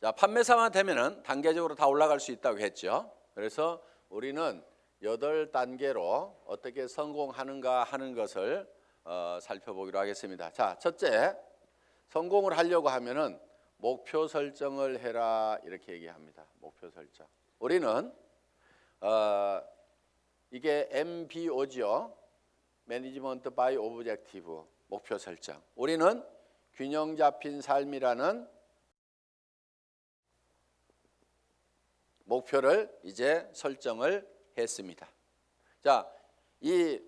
자, 판매사만 되면은 단계적으로 다 올라갈 수 있다고 했죠. 그래서 우리는 8단계로 어떻게 성공하는가 하는 것을 살펴보기로 하겠습니다. 자, 첫째, 성공을 하려고 하면은 목표 설정을 해라 이렇게 얘기합니다. 목표 설정. 우리는 이게 MBO죠. 매니지먼트 바이 오브젝티브, 목표 설정. 우리는 균형 잡힌 삶이라는 목표를 이제 설정을 했습니다. 자, 이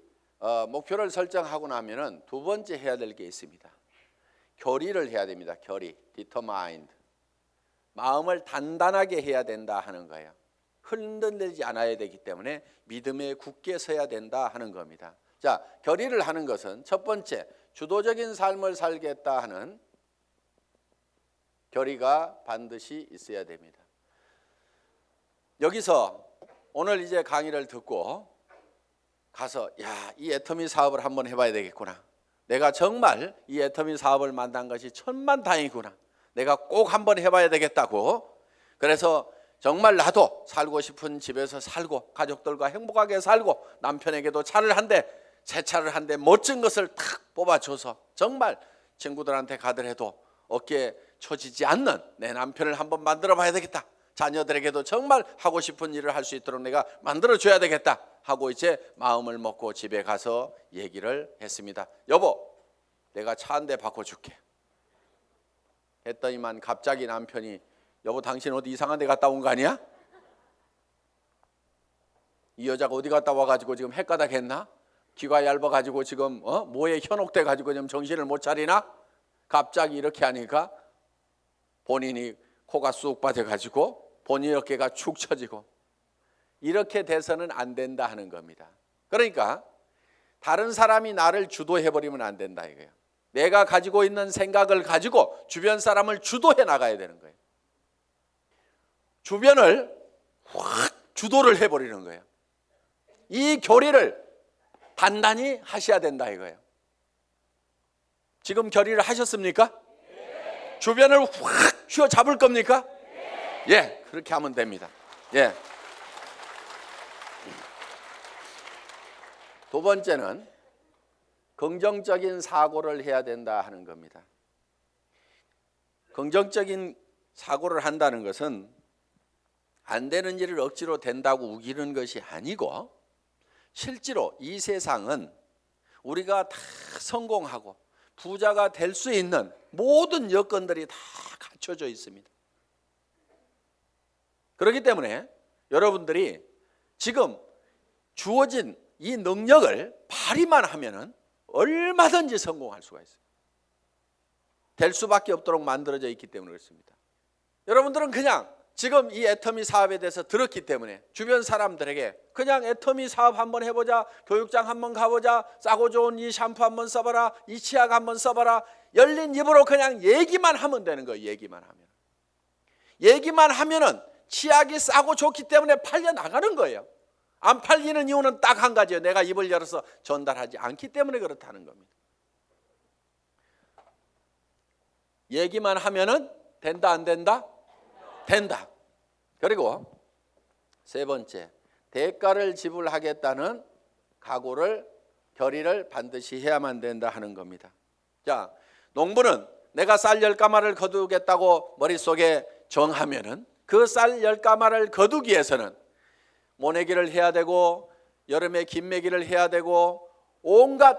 목표를 설정하고 나면은 두 번째 해야 될 게 있습니다. 결의를 해야 됩니다. 결의, determined. 마음을 단단하게 해야 된다 하는 거예요. 흔들리지 않아야 되기 때문에 믿음에 굳게 서야 된다 하는 겁니다. 자, 결의를 하는 것은 첫 번째, 주도적인 삶을 살겠다 하는 결의가 반드시 있어야 됩니다. 여기서 오늘 이제 강의를 듣고 가서 이 애터미 사업을 한번 해봐야 되겠구나. 내가 정말 이 애터미 사업을 만난 것이 천만다행이구나. 내가 꼭 한번 해봐야 되겠다고. 그래서 정말 나도 살고 싶은 집에서 살고 가족들과 행복하게 살고 남편에게도 차를 한 대, 새 차를 한 대 멋진 것을 탁 뽑아줘서 정말 친구들한테 가더라도 어깨에 처지지 않는 내 남편을 한번 만들어 봐야 되겠다. 자녀들에게도 정말 하고 싶은 일을 할 수 있도록 내가 만들어줘야 되겠다 하고 이제 마음을 먹고 집에 가서 얘기를 했습니다. 여보, 내가 차 한 대 바꿔줄게 했더니만 갑자기 남편이 여보, 당신 어디 이상한 데 갔다 온 거 아니야? 이 여자가 어디 갔다 와가지고 지금 헷가닥 했나? 귀가 얇아가지고 지금 뭐에 현혹돼 가지고 지금 정신을 못 차리나? 갑자기 이렇게 하니까 본인이 코가 쑥 빠져가지고 본인 어깨가 축 처지고 이렇게 돼서는 안 된다 하는 겁니다. 그러니까 다른 사람이 나를 주도해버리면 안 된다 이거예요. 내가 가지고 있는 생각을 가지고 주변 사람을 주도해 나가야 되는 거예요. 주변을 확 주도를 해버리는 거예요. 이 결의를 단단히 하셔야 된다 이거예요. 지금 결의를 하셨습니까? 네. 주변을 확 휘어잡을 겁니까? 네. 예, 그렇게 하면 됩니다. 예. 두 번째는 긍정적인 사고를 해야 된다 하는 겁니다. 긍정적인 사고를 한다는 것은 안 되는 일을 억지로 된다고 우기는 것이 아니고 실제로 이 세상은 우리가 다 성공하고 부자가 될 수 있는 모든 여건들이 다 갖춰져 있습니다. 그렇기 때문에 여러분들이 지금 주어진 이 능력을 발휘만 하면은 얼마든지 성공할 수가 있어요. 될 수밖에 없도록 만들어져 있기 때문에 그렇습니다. 여러분들은 그냥 지금 이 애터미 사업에 대해서 들었기 때문에 주변 사람들에게 그냥 애터미 사업 한번 해보자, 교육장 한번 가보자, 싸고 좋은 이 샴푸 한번 써봐라, 이 치약 한번 써봐라, 열린 입으로 그냥 얘기만 하면 되는 거예요. 얘기만 하면은 치약이 싸고 좋기 때문에 팔려 나가는 거예요. 안 팔리는 이유는 딱 한 가지예요. 내가 입을 열어서 전달하지 않기 때문에 그렇다는 겁니다. 얘기만 하면은 된다 안 된다? 된다. 그리고 세 번째, 대가를 지불하겠다는 각오를, 결의를 반드시 해야만 된다 하는 겁니다. 자, 농부는 내가 쌀 10가마를 거두겠다고 머릿속에 정하면은 그 쌀 10가마를 거두기 위해서는 모내기를 해야 되고 여름에 김매기를 해야 되고 온갖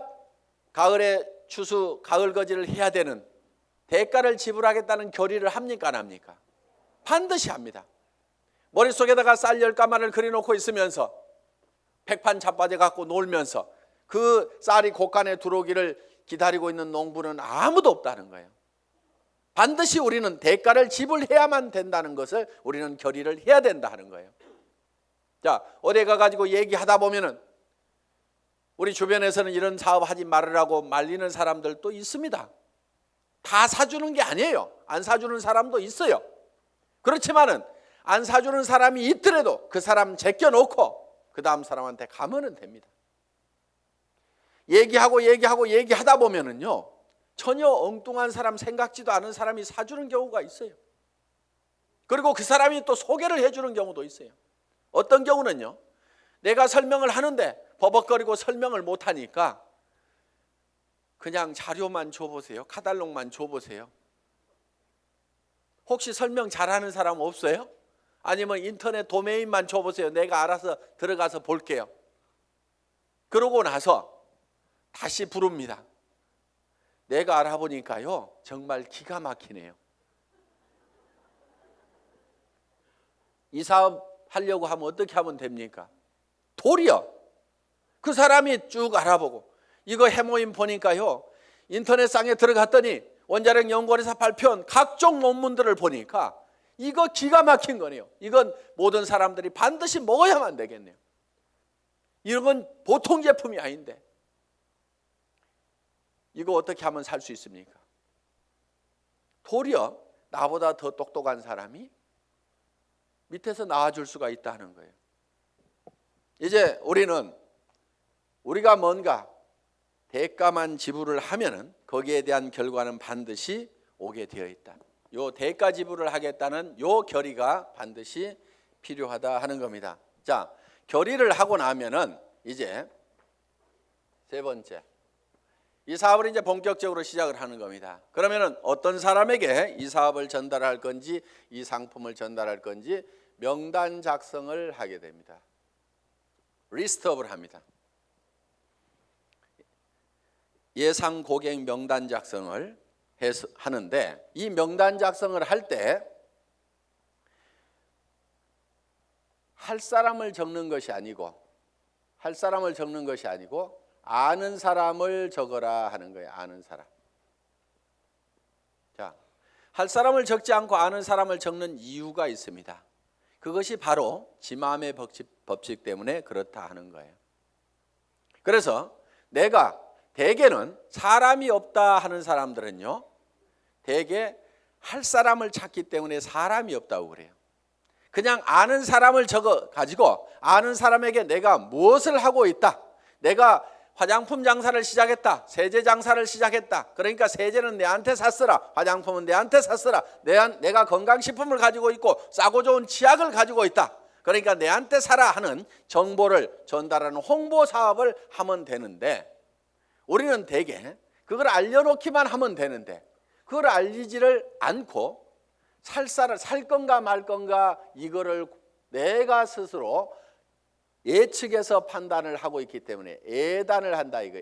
가을에 추수, 가을 거지를 해야 되는 대가를 지불하겠다는 결의를 합니까 안 합니까? 반드시 합니다. 머릿속에다가 쌀 10가마를 그려놓고 있으면서 백판 자빠져 갖고 놀면서 그 쌀이 곳간에 들어오기를 기다리고 있는 농부는 아무도 없다는 거예요. 반드시 우리는 대가를 지불해야만 된다는 것을 우리는 결의를 해야 된다 하는 거예요. 자, 어디 가가지고 얘기하다 보면은 우리 주변에서는 이런 사업 하지 말으라고 말리는 사람들도 있습니다. 다 사주는 게 아니에요. 안 사주는 사람도 있어요. 그렇지만은 안 사주는 사람이 있더라도 그 사람 제껴놓고 그 다음 사람한테 가면은 됩니다. 얘기하다 보면은요 전혀 엉뚱한 사람, 생각지도 않은 사람이 사주는 경우가 있어요. 그리고 그 사람이 또 소개를 해주는 경우도 있어요. 어떤 경우는요, 내가 설명을 하는데 버벅거리고 설명을 못하니까 그냥 자료만 줘보세요. 카탈로그만 줘보세요. 혹시 설명 잘하는 사람 없어요? 아니면 인터넷 도메인만 줘보세요. 내가 알아서 들어가서 볼게요. 그러고 나서 다시 부릅니다. 내가 알아보니까요, 정말 기가 막히네요. 이 사업 하려고 하면 어떻게 하면 됩니까? 도리어 그 사람이 쭉 알아보고, 이거 해모임 보니까요, 인터넷상에 들어갔더니 원자력 연구원에서 발표한 각종 논문들을 보니까 이거 기가 막힌 거네요. 이건 모든 사람들이 반드시 먹어야만 되겠네요. 이런 건 보통 제품이 아닌데 이거 어떻게 하면 살 수 있습니까? 도리어 나보다 더 똑똑한 사람이 밑에서 나와줄 수가 있다는 거예요. 이제 우리가 뭔가 대가만 지불을 하면은 거기에 대한 결과는 반드시 오게 되어 있다. 요 대가 지불을 하겠다는 요 결의가 반드시 필요하다 하는 겁니다. 자, 결의를 하고 나면은 이제 세 번째, 이 사업을 이제 본격적으로 시작을 하는 겁니다. 그러면은 어떤 사람에게 이 사업을 전달할 건지, 이 상품을 전달할 건지 명단 작성을 하게 됩니다. 리스트업을 합니다. 예상 고객 명단 작성을 하는데, 이 명단 작성을 할 때 할 사람을 적는 것이 아니고 아는 사람을 적어라 하는 거예요. 아는 사람. 자, 할 사람을 적지 않고 아는 사람을 적는 이유가 있습니다. 그것이 바로 지마음의 법칙 때문에 그렇다 하는 거예요. 그래서 내가 대개는 사람이 없다 하는 사람들은요, 대개 할 사람을 찾기 때문에 사람이 없다고 그래요. 그냥 아는 사람을 적어 가지고 아는 사람에게 내가 무엇을 하고 있다, 내가 화장품 장사를 시작했다, 세제 장사를 시작했다, 그러니까 세제는 내한테 샀으라, 화장품은 내한테 샀으라, 내가 건강식품을 가지고 있고 싸고 좋은 치약을 가지고 있다, 그러니까 내한테 사라 하는 정보를 전달하는 홍보 사업을 하면 되는데, 우리는 대개 그걸 알려놓기만 하면 되는데 그걸 알리지를 않고 살 건가 말 건가 이거를 내가 스스로 예측해서 판단을 하고 있기 때문에 예단을 한다. 이거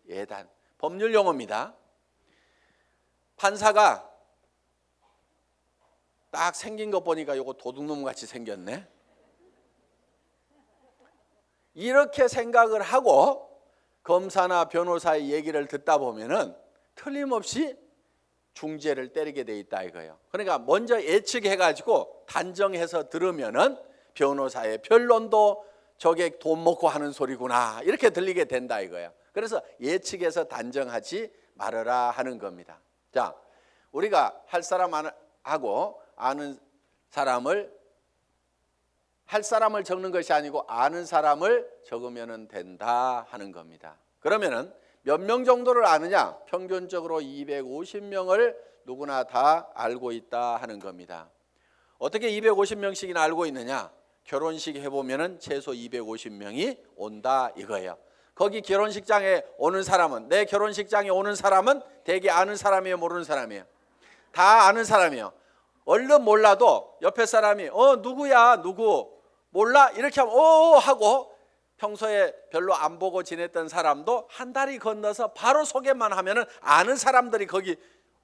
예단, 법률 용어입니다. 판사가 딱 생긴 거 보니까 이거 도둑놈 같이 생겼네, 이렇게 생각을 하고 검사나 변호사의 얘기를 듣다 보면은 틀림없이 중죄를 때리게 돼 있다 이거예요. 그러니까 먼저 예측해가지고 단정해서 들으면은 변호사의 변론도 저게 돈 먹고 하는 소리구나 이렇게 들리게 된다 이거예요. 그래서 예측해서 단정하지 말아라 하는 겁니다. 자, 우리가 할 사람하고 아는 사람을, 할 사람을 적는 것이 아니고 아는 사람을 적으면 된다 하는 겁니다. 그러면은 몇 명 정도를 아느냐? 평균적으로 250명을 누구나 다 알고 있다 하는 겁니다. 어떻게 250명씩이나 알고 있느냐? 결혼식 해보면은 최소 250명이 온다 이거예요. 거기 결혼식장에 오는 사람은, 내 결혼식장에 오는 사람은 대개 아는 사람이에요, 모르는 사람이에요? 다 아는 사람이에요. 얼른 몰라도 옆에 사람이 누구야, 누구 몰라 이렇게 하면 하고, 평소에 별로 안 보고 지냈던 사람도 한 다리 건너서 바로 소개만 하면은 아는 사람들이 거기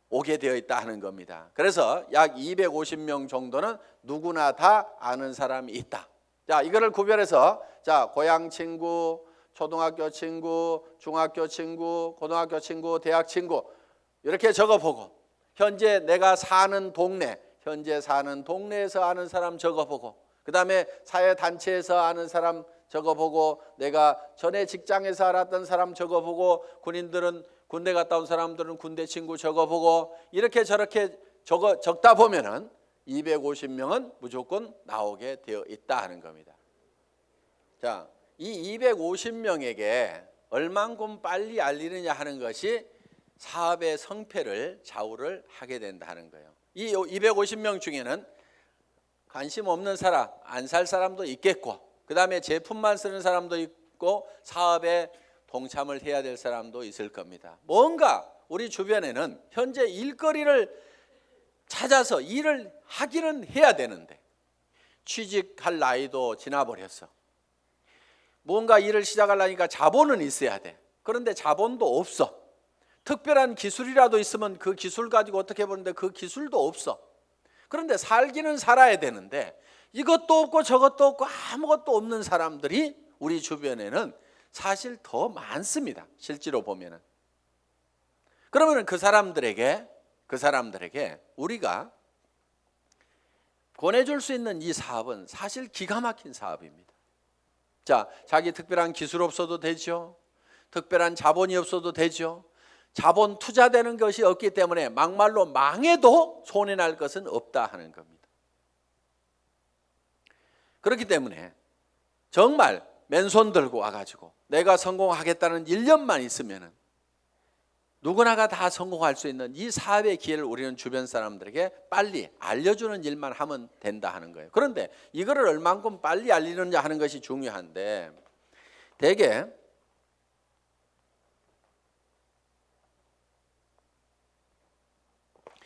오게 되어 있다 하는 겁니다. 그래서 약 250명 정도는 누구나 다 아는 사람이 있다. 자, 이거를 구별해서, 자, 고향 친구, 초등학교 친구, 중학교 친구, 고등학교 친구, 대학 친구 이렇게 적어보고, 현재 내가 사는 동네, 현재 사는 동네에서 아는 사람 적어보고, 그 다음에 사회단체에서 아는 사람 적어보고, 내가 전에 직장에서 알았던 사람 적어보고, 군인들은 군대 갔다 온 사람들은 군대 친구 적어보고, 이렇게 저렇게 적다 보면은 250명은 무조건 나오게 되어 있다 하는 겁니다. 자, 이 250명에게 얼만큼 빨리 알리느냐 하는 것이 사업의 성패를 좌우를 하게 된다는 거예요. 이 250명 중에는 관심 없는 사람, 안 살 사람도 있겠고, 그 다음에 제품만 쓰는 사람도 있고, 사업에 동참을 해야 될 사람도 있을 겁니다. 뭔가 우리 주변에는 현재 일거리를 찾아서 일을 하기는 해야 되는데 취직할 나이도 지나버렸어. 뭔가 일을 시작하려니까 자본은 있어야 돼. 그런데 자본도 없어. 특별한 기술이라도 있으면 그 기술 가지고 어떻게 보는데 그 기술도 없어. 그런데 살기는 살아야 되는데 이것도 없고 저것도 없고 아무것도 없는 사람들이 우리 주변에는 사실 더 많습니다. 실제로 보면은. 그러면 그 사람들에게 우리가 권해줄 수 있는 이 사업은 사실 기가 막힌 사업입니다. 자, 자기 특별한 기술 없어도 되죠. 특별한 자본이 없어도 되죠. 자본 투자되는 것이 없기 때문에 막말로 망해도 손해날 것은 없다 하는 겁니다. 그렇기 때문에 정말 맨손 들고 와가지고 내가 성공하겠다는 일념만 있으면은 누구나가 다 성공할 수 있는 이 사업의 기회를 우리는 주변 사람들에게 빨리 알려주는 일만 하면 된다 하는 거예요. 그런데 이거를 얼만큼 빨리 알리느냐 하는 것이 중요한데 대개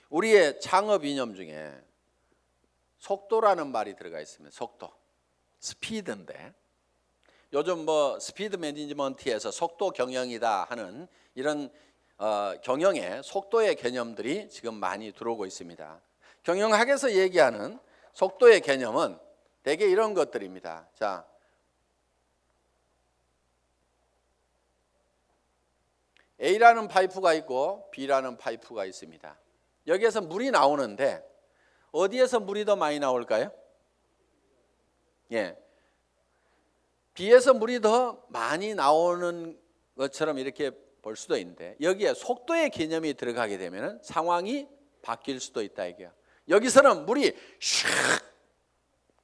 우리의 창업 이념 중에 속도라는 말이 들어가 있습니다. 속도, 스피드인데 요즘 뭐 스피드 매니지먼트에서 속도 경영이다 하는 이런 경영의 속도의 개념들이 지금 많이 들어오고 있습니다. 경영학에서 얘기하는 속도의 개념은 대개 이런 것들입니다. 자, A라는 파이프가 있고 B라는 파이프가 있습니다. 여기에서 물이 나오는데 어디에서 물이 더 많이 나올까요? 예, B에서 물이 더 많이 나오는 것처럼 이렇게 볼 수도 있는데 여기에 속도의 개념이 들어가게 되면 상황이 바뀔 수도 있다 이게요. 여기서는 물이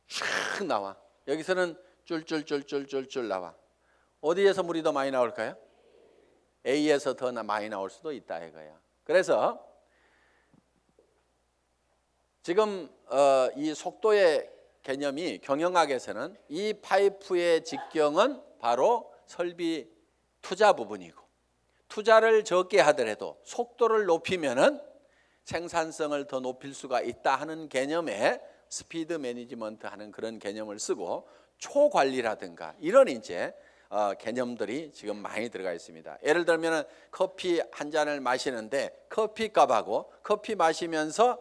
슉 나와. 여기서는 쫄쫄쫄쫄쫄쫄 나와. 어디에서 물이 더 많이 나올까요? A에서 더 많이 나올 수도 있다 이거야. 그래서 지금 이 속도의 개념이 경영학에서는 이 파이프의 직경은 바로 설비 투자 부분이고 투자를 적게 하더라도 속도를 높이면은 생산성을 더 높일 수가 있다 하는 개념에 스피드 매니지먼트 하는 그런 개념을 쓰고 초관리라든가 이런 이제 개념들이 지금 많이 들어가 있습니다. 예를 들면 커피 한 잔을 마시는데 커피값하고 커피 마시면서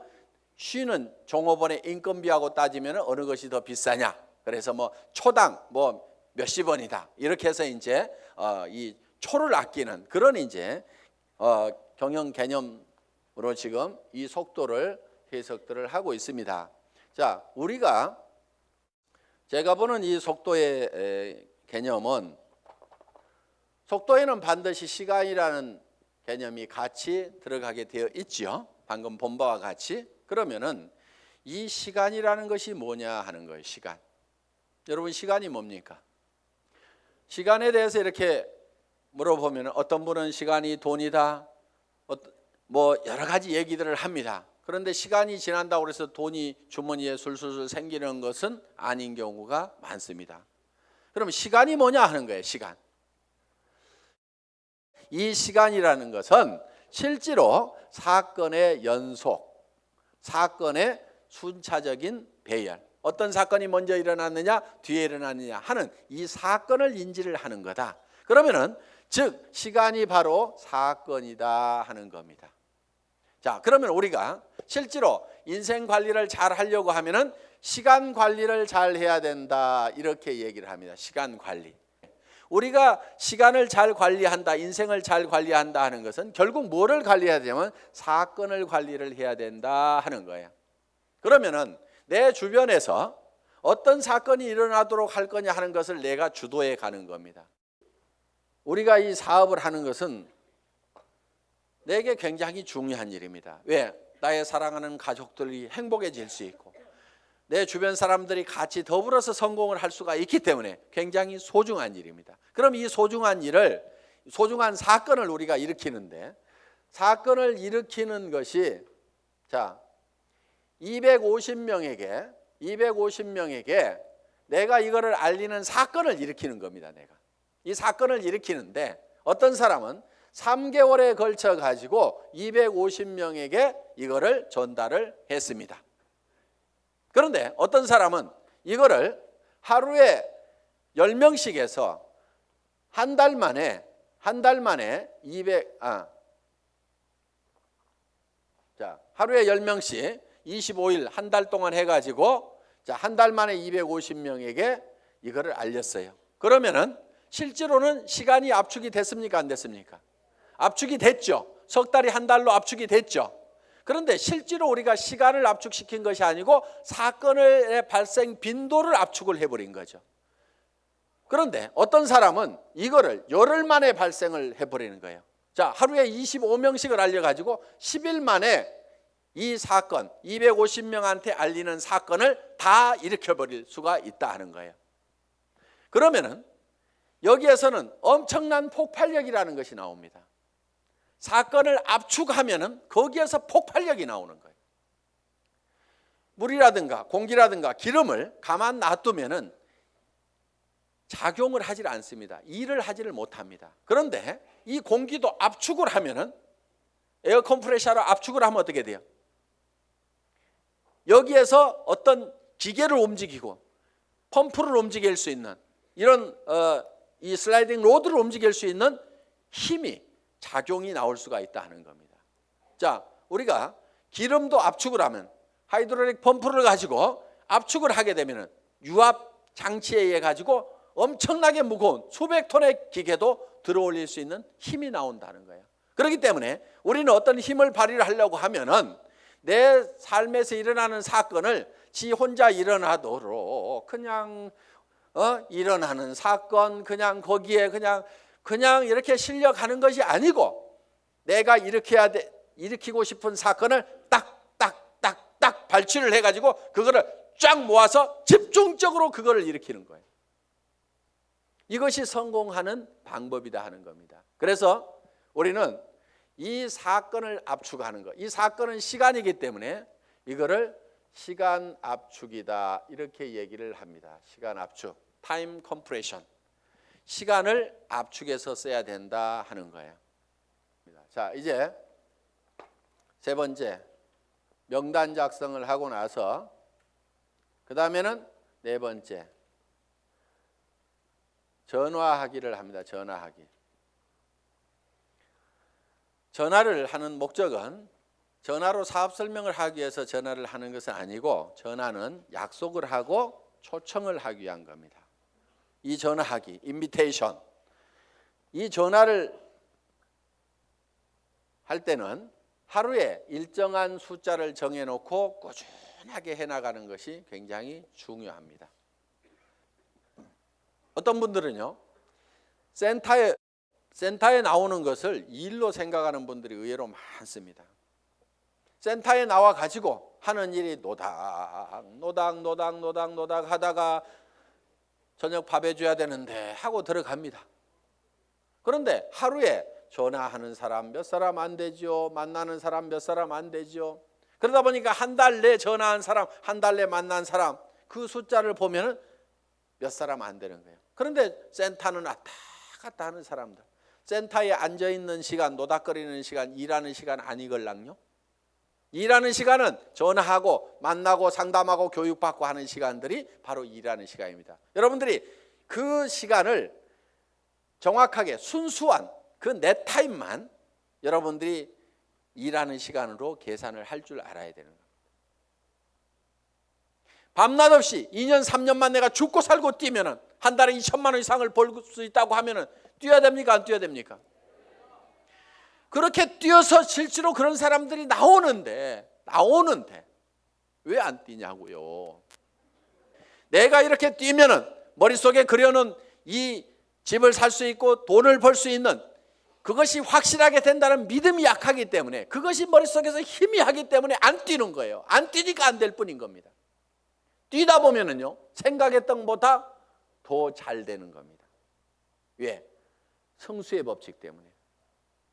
쉬는 종업원의 인건비하고 따지면 어느 것이 더 비싸냐? 그래서 뭐 초당 뭐 몇십 원이다. 이렇게 해서 이제 이 초를 아끼는 그런 이제 경영 개념으로 지금 이 속도를 해석들을 하고 있습니다. 자, 우리가 제가 보는 이 속도의 개념은 속도에는 반드시 시간이라는 개념이 같이 들어가게 되어 있죠. 방금 본 바와 같이. 그러면은 이 시간이라는 것이 뭐냐 하는 거예요. 시간. 여러분 시간이 뭡니까? 시간에 대해서 이렇게 물어보면 어떤 분은 시간이 돈이다. 뭐 여러 가지 얘기들을 합니다. 그런데 시간이 지난다고 해서 돈이 주머니에 술술술 생기는 것은 아닌 경우가 많습니다. 그럼 시간이 뭐냐 하는 거예요. 시간. 이 시간이라는 것은 실제로 사건의 연속, 사건의 순차적인 배열, 어떤 사건이 먼저 일어났느냐 뒤에 일어났느냐 하는 이 사건을 인지를 하는 거다. 그러면은 즉 시간이 바로 사건이다 하는 겁니다. 자, 그러면 우리가 실제로 인생 관리를 잘 하려고 하면은 시간 관리를 잘 해야 된다 이렇게 얘기를 합니다. 시간 관리. 우리가 시간을 잘 관리한다, 인생을 잘 관리한다 하는 것은 결국 뭐를 관리해야 되냐면 사건을 관리를 해야 된다 하는 거예요. 그러면은 내 주변에서 어떤 사건이 일어나도록 할 거냐 하는 것을 내가 주도해 가는 겁니다. 우리가 이 사업을 하는 것은 내게 굉장히 중요한 일입니다. 왜? 나의 사랑하는 가족들이 행복해질 수 있고 내 주변 사람들이 같이 더불어서 성공을 할 수가 있기 때문에 굉장히 소중한 일입니다. 그럼 이 소중한 일을, 소중한 사건을 우리가 일으키는데 사건을 일으키는 것이 자 250명에게 250명에게 내가 이거를 알리는 사건을 일으키는 겁니다. 내가 이 사건을 일으키는데 어떤 사람은 3개월에 걸쳐 가지고 250명에게 이거를 전달을 했습니다. 그런데 어떤 사람은 이거를 하루에 10명씩 해서 한 달 만에 200 하루에 10명씩 25일 한 달 동안 해 가지고 한 달 만에 250명에게 이거를 알렸어요. 그러면은 실제로는 시간이 압축이 됐습니까? 안 됐습니까? 압축이 됐죠. 석 달이 한 달로 압축이 됐죠. 그런데 실제로 우리가 시간을 압축시킨 것이 아니고 사건의 발생 빈도를 압축을 해버린 거죠. 그런데 어떤 사람은 이거를 열흘 만에 발생을 해버리는 거예요. 자, 하루에 25명씩을 알려가지고 10일 만에 이 사건, 250명한테 알리는 사건을 다 일으켜버릴 수가 있다 하는 거예요. 그러면은 여기에서는 엄청난 폭발력이라는 것이 나옵니다. 사건을 압축하면은 거기에서 폭발력이 나오는 거예요. 물이라든가 공기라든가 기름을 가만 놔두면은 작용을 하질 않습니다. 일을 하지를 못합니다. 그런데 이 공기도 압축을 하면은 에어 컴프레셔로 압축을 하면 어떻게 돼요? 여기에서 어떤 기계를 움직이고 펌프를 움직일 수 있는 이런 이 슬라이딩 로드를 움직일 수 있는 힘이 작용이 나올 수가 있다 하는 겁니다. 자, 우리가 기름도 압축을 하면 하이드롤릭 펌프를 가지고 압축을 하게 되면은 유압 장치에 의해 가지고 엄청나게 무거운 수백 톤의 기계도 들어올릴 수 있는 힘이 나온다는 거예요. 그렇기 때문에 우리는 어떤 힘을 발휘를 하려고 하면은 내 삶에서 일어나는 사건을 지 혼자 일어나도록 그냥 일어나는 사건 그냥 거기에 그냥 이렇게 실려가는 것이 아니고 내가 일으키고 싶은 사건을 딱 발치를 해가지고 그거를 쫙 모아서 집중적으로 그거를 일으키는 거예요. 이것이 성공하는 방법이다 하는 겁니다. 그래서 우리는 이 사건을 압축하는 것, 이 사건은 시간이기 때문에 이거를 시간 압축이다 이렇게 얘기를 합니다. 시간 압축, 타임 컴프레션. 시간을 압축해서 써야 된다 하는 거예요. 자, 이제 세 번째 명단 작성을 하고 나서 그 다음에는 네 번째 전화하기를 합니다. 전화하기. 전화를 하는 목적은 전화로 사업 설명을 하기 위해서 전화를 하는 것은 아니고 전화는 약속을 하고 초청을 하기 위한 겁니다. 이 전화하기, 인비테이션. 이 전화를 할 때는 하루에 일정한 숫자를 정해놓고 꾸준하게 해나가는 것이 굉장히 중요합니다. 어떤 분들은요, 센터에 나오는 것을 일로 생각하는 분들이 의외로 많습니다. 센터에 나와 가지고 하는 일이 노닥 하다가 저녁 밥 해줘야 되는데 하고 들어갑니다. 그런데 하루에 전화하는 사람 몇 사람 안 되죠. 만나는 사람 몇 사람 안 되죠. 그러다 보니까 한 달 내 전화한 사람, 한 달 내 만난 사람 그 숫자를 보면은 몇 사람 안 되는 거예요. 그런데 센터는 왔다 갔다 하는 사람들, 센터에 앉아있는 시간, 노닥거리는 시간, 일하는 시간 아니걸랑요. 일하는 시간은 전화하고 만나고 상담하고 교육받고 하는 시간들이 바로 일하는 시간입니다. 여러분들이 그 시간을 정확하게 순수한 그 내 타임만 여러분들이 일하는 시간으로 계산을 할 줄 알아야 되는 겁니다. 밤낮 없이 2년 3년만 내가 죽고 살고 뛰면은 한 달에 2천만 원 이상을 벌 수 있다고 하면은 뛰어야 됩니까? 안 뛰어야 됩니까? 그렇게 뛰어서 실제로 그런 사람들이 나오는데 왜 안 뛰냐고요. 내가 이렇게 뛰면은 머릿속에 그려놓은 이 집을 살 수 있고 돈을 벌 수 있는 그것이 확실하게 된다는 믿음이 약하기 때문에 그것이 머릿속에서 희미하기 때문에 안 뛰는 거예요. 안 뛰니까 안 될 뿐인 겁니다. 뛰다 보면은요, 생각했던 것보다 더 잘 되는 겁니다. 왜? 성수의 법칙 때문에.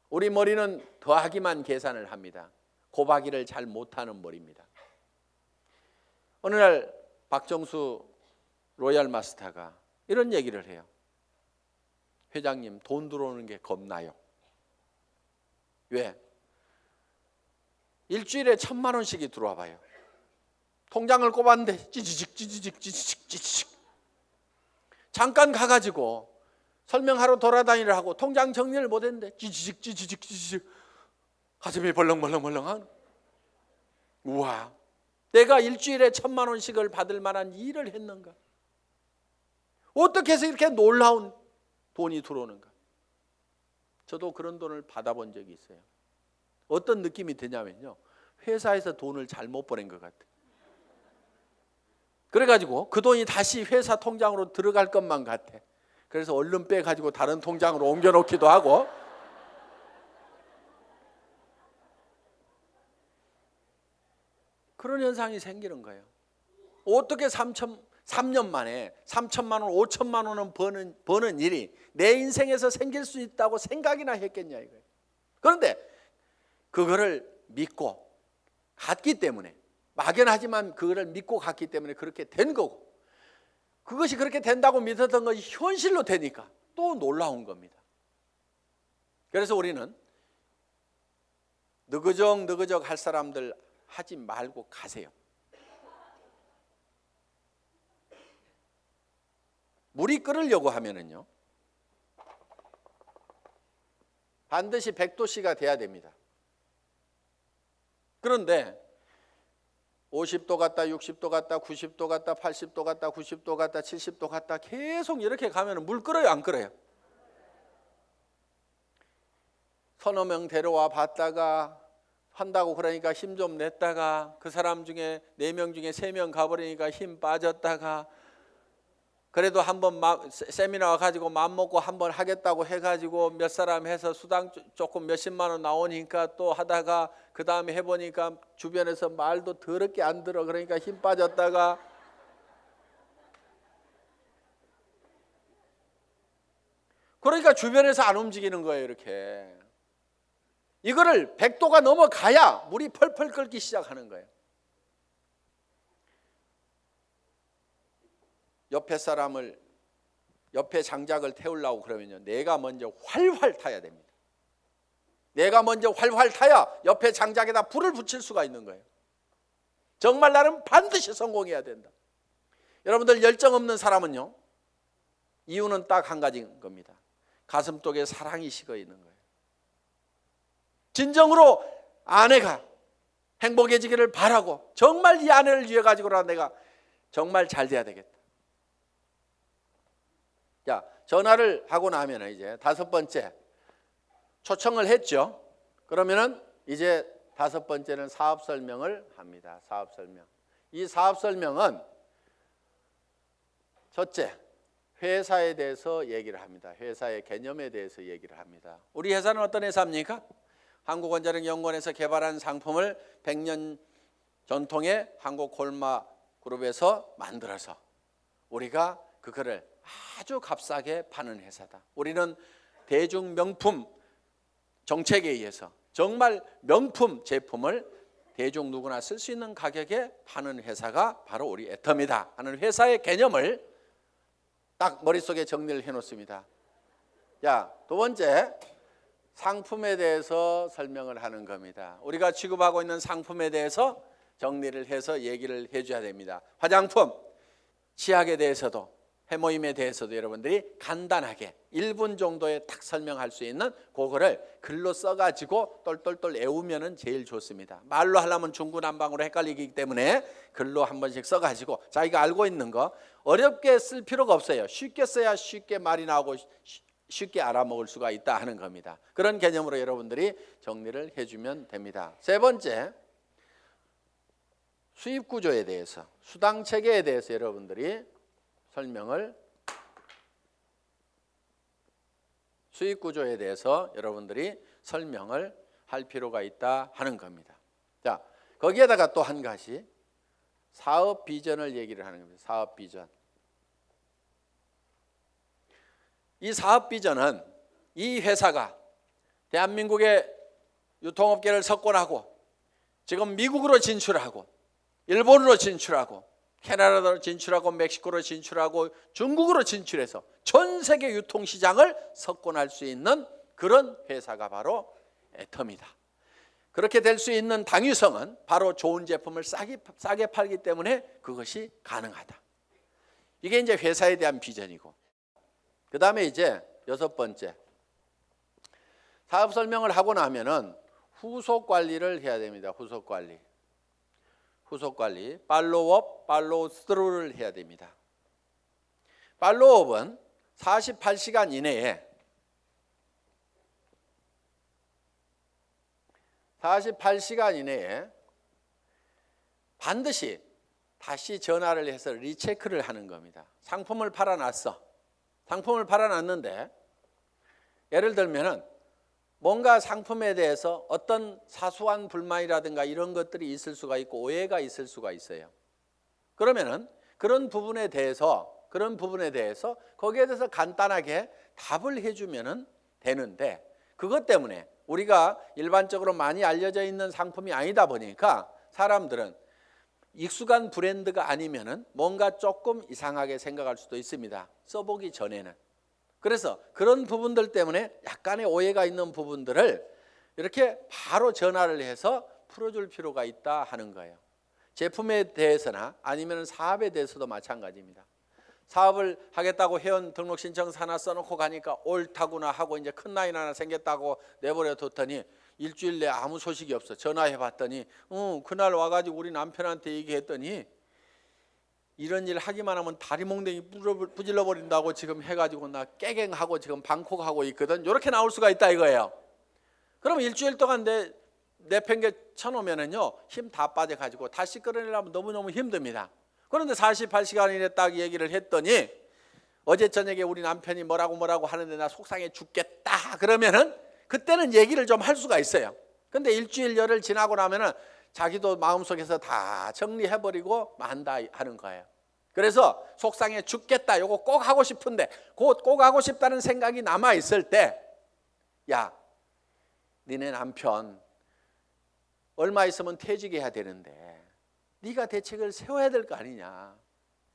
우리 머리는 더하기만 계산을 합니다. 곱하기를 잘 못하는 머리입니다. 어느 날 박정수 로얄 마스터가 이런 얘기를 해요. 회장님, 돈 들어오는 게 겁나요. 왜? 일주일에 1,000만 원씩이 들어와 봐요. 통장을 꼽았는데 찌지직 잠깐 가가지고 설명하러 돌아다니려 하고 통장 정리를 못했는데 찌지직 가슴이 벌렁벌렁한. 우와, 내가 일주일에 1,000만 원씩을 받을 만한 일을 했는가? 어떻게 해서 이렇게 놀라운 돈이 들어오는가? 저도 그런 돈을 받아본 적이 있어요. 어떤 느낌이 드냐면요, 회사에서 돈을 잘못 보낸 것 같아요. 그래가지고 그 돈이 다시 회사 통장으로 들어갈 것만 같아. 그래서 얼른 빼가지고 다른 통장으로 옮겨놓기도 하고. 그런 현상이 생기는 거예요. 어떻게 3년 만에 3천만 원, 5천만 원은 버는 일이 내 인생에서 생길 수 있다고 생각이나 했겠냐 이거예요. 그런데 그거를 믿고 갔기 때문에, 막연하지만 그거를 믿고 갔기 때문에 그렇게 된 거고, 그것이 그렇게 된다고 믿었던 것이 현실로 되니까 또 놀라운 겁니다. 그래서 우리는 느그적 할 사람들 하지 말고 가세요. 물이 끓으려고 하면은요, 반드시 100도씨가 돼야 됩니다. 그런데 50도 갔다 60도 갔다 90도 갔다 80도 갔다 90도 갔다 70도 갔다 계속 이렇게 가면 물 끓어요, 안 끓어요? 서너 명 데려와 봤다가 한다고 그러니까 힘 좀 냈다가 그 사람 중에 4명 중에 3명 가버리니까 힘 빠졌다가, 그래도 한번 세미나 와가지고 마음먹고 한번 하겠다고 해가지고 몇 사람 해서 수당 조금 몇십만 원 나오니까 또 하다가 그 다음에 해보니까 주변에서 말도 더럽게 안 들어. 그러니까 힘 빠졌다가, 그러니까 주변에서 안 움직이는 거예요. 이렇게 이거를 100도가 넘어가야 물이 펄펄 끓기 시작하는 거예요. 옆에 장작을 태우려고 그러면요, 내가 먼저 활활 타야 됩니다. 내가 먼저 활활 타야 옆에 장작에다 불을 붙일 수가 있는 거예요. 정말 나는 반드시 성공해야 된다. 여러분들, 열정 없는 사람은요, 이유는 딱 한 가지인 겁니다. 가슴속에 사랑이 식어 있는 거예요. 진정으로 아내가 행복해지기를 바라고, 정말 이 아내를 위해 가지고라 내가 정말 잘 돼야 되겠다. 자, 전화를 하고 나면 이제 5번째 초청을 했죠. 그러면은 이제 5번째는 사업 설명을 합니다. 사업 설명. 이 사업 설명은 첫째, 회사에 대해서 얘기를 합니다. 회사의 개념에 대해서 얘기를 합니다. 우리 회사는 어떤 회사입니까? 한국원자력연구원에서 개발한 상품을 100년 전통의 한국콜마 그룹에서 만들어서 우리가 그거를 아주 값싸게 파는 회사다. 우리는 대중 명품 정책에 의해서 정말 명품 제품을 대중 누구나 쓸 수 있는 가격에 파는 회사가 바로 우리 애터미다 하는 회사의 개념을 딱 머릿속에 정리를 해놓습니다. 자, 두 번째, 상품에 대해서 설명을 하는 겁니다. 우리가 취급하고 있는 상품에 대해서 정리를 해서 얘기를 해줘야 됩니다. 화장품, 치약에 대해서도, 해모임에 대해서도 여러분들이 간단하게 1분 정도에 딱 설명할 수 있는 그거를 글로 써가지고 똘똘똘 외우면 제일 좋습니다. 말로 하려면 중구난방으로 헷갈리기 때문에 글로 한 번씩 써가지고 자기가 알고 있는 거 어렵게 쓸 필요가 없어요. 쉽게 써야 쉽게 말이 나오고 쉽게 알아먹을 수가 있다 하는 겁니다. 그런 개념으로 여러분들이 정리를 해주면 됩니다. 세 번째, 수입 구조에 대해서, 수당 체계에 대해서 여러분들이 설명을, 수입 구조에 대해서 여러분들이 설명을 할 필요가 있다 하는 겁니다. 자, 거기에다가 또 한 가지 사업 비전을 얘기를 하는 겁니다. 사업 비전. 이 사업 비전은 이 회사가 대한민국의 유통업계를 석권하고 지금 미국으로 진출하고 일본으로 진출하고 캐나다로 진출하고 멕시코로 진출하고 중국으로 진출해서 전 세계 유통시장을 석권할 수 있는 그런 회사가 바로 애터미다. 그렇게 될 수 있는 당위성은 바로 좋은 제품을 싸게 팔기 때문에 그것이 가능하다. 이게 이제 회사에 대한 비전이고, 그 다음에 이제 6번째, 사업 설명을 하고 나면은 후속 관리를 해야 됩니다. 후속 관리, 팔로우업, 팔로우 스루를 해야 됩니다. 팔로우업은 48시간 이내에 48시간 이내에 반드시 다시 전화를 해서 리체크를 하는 겁니다. 상품을 팔아놨어. 상품을 팔아놨는데 예를 들면은 뭔가 상품에 대해서 어떤 사소한 불만이라든가 이런 것들이 있을 수가 있고 오해가 있을 수가 있어요. 그러면은 그런 부분에 대해서 거기에 대해서 간단하게 답을 해주면은 되는데, 그것 때문에 우리가 일반적으로 많이 알려져 있는 상품이 아니다 보니까 사람들은 익숙한 브랜드가 아니면은 뭔가 조금 이상하게 생각할 수도 있습니다. 써보기 전에는. 그래서 그런 부분들 때문에 약간의 오해가 있는 부분들을 이렇게 바로 전화를 해서 풀어줄 필요가 있다 하는 거예요. 제품에 대해서나 아니면 사업에 대해서도 마찬가지입니다. 사업을 하겠다고 회원 등록 신청서 하나 써놓고 가니까 옳다구나 하고 이제 큰 라인 하나 생겼다고 내버려 뒀더니 일주일 내에 아무 소식이 없어. 전화해 봤더니 그날 와가지고 우리 남편한테 얘기했더니 이런 일 하기만 하면 다리 몽둥이 부질러 버린다고 지금 해가지고 나 깨갱하고 지금 방콕하고 있거든. 이렇게 나올 수가 있다 이거예요. 그럼 일주일 동안 내 내팽개 쳐놓으면은요 힘 다 빠져가지고 다시 끌어내려면 너무너무 힘듭니다. 그런데 48시간 이내 딱 얘기를 했더니 어제 저녁에 우리 남편이 뭐라고 하는데 나 속상해 죽겠다 그러면은 그때는 얘기를 좀 할 수가 있어요. 근데 일주일 열흘 지나고 나면은 자기도 마음속에서 다 정리해버리고 만다 하는 거예요. 그래서 속상해 죽겠다 요거 꼭 하고 싶은데 꼭 하고 싶다는 생각이 남아있을 때, 야 니네 남편 얼마 있으면 퇴직해야 되는데 네가 대책을 세워야 될 거 아니냐.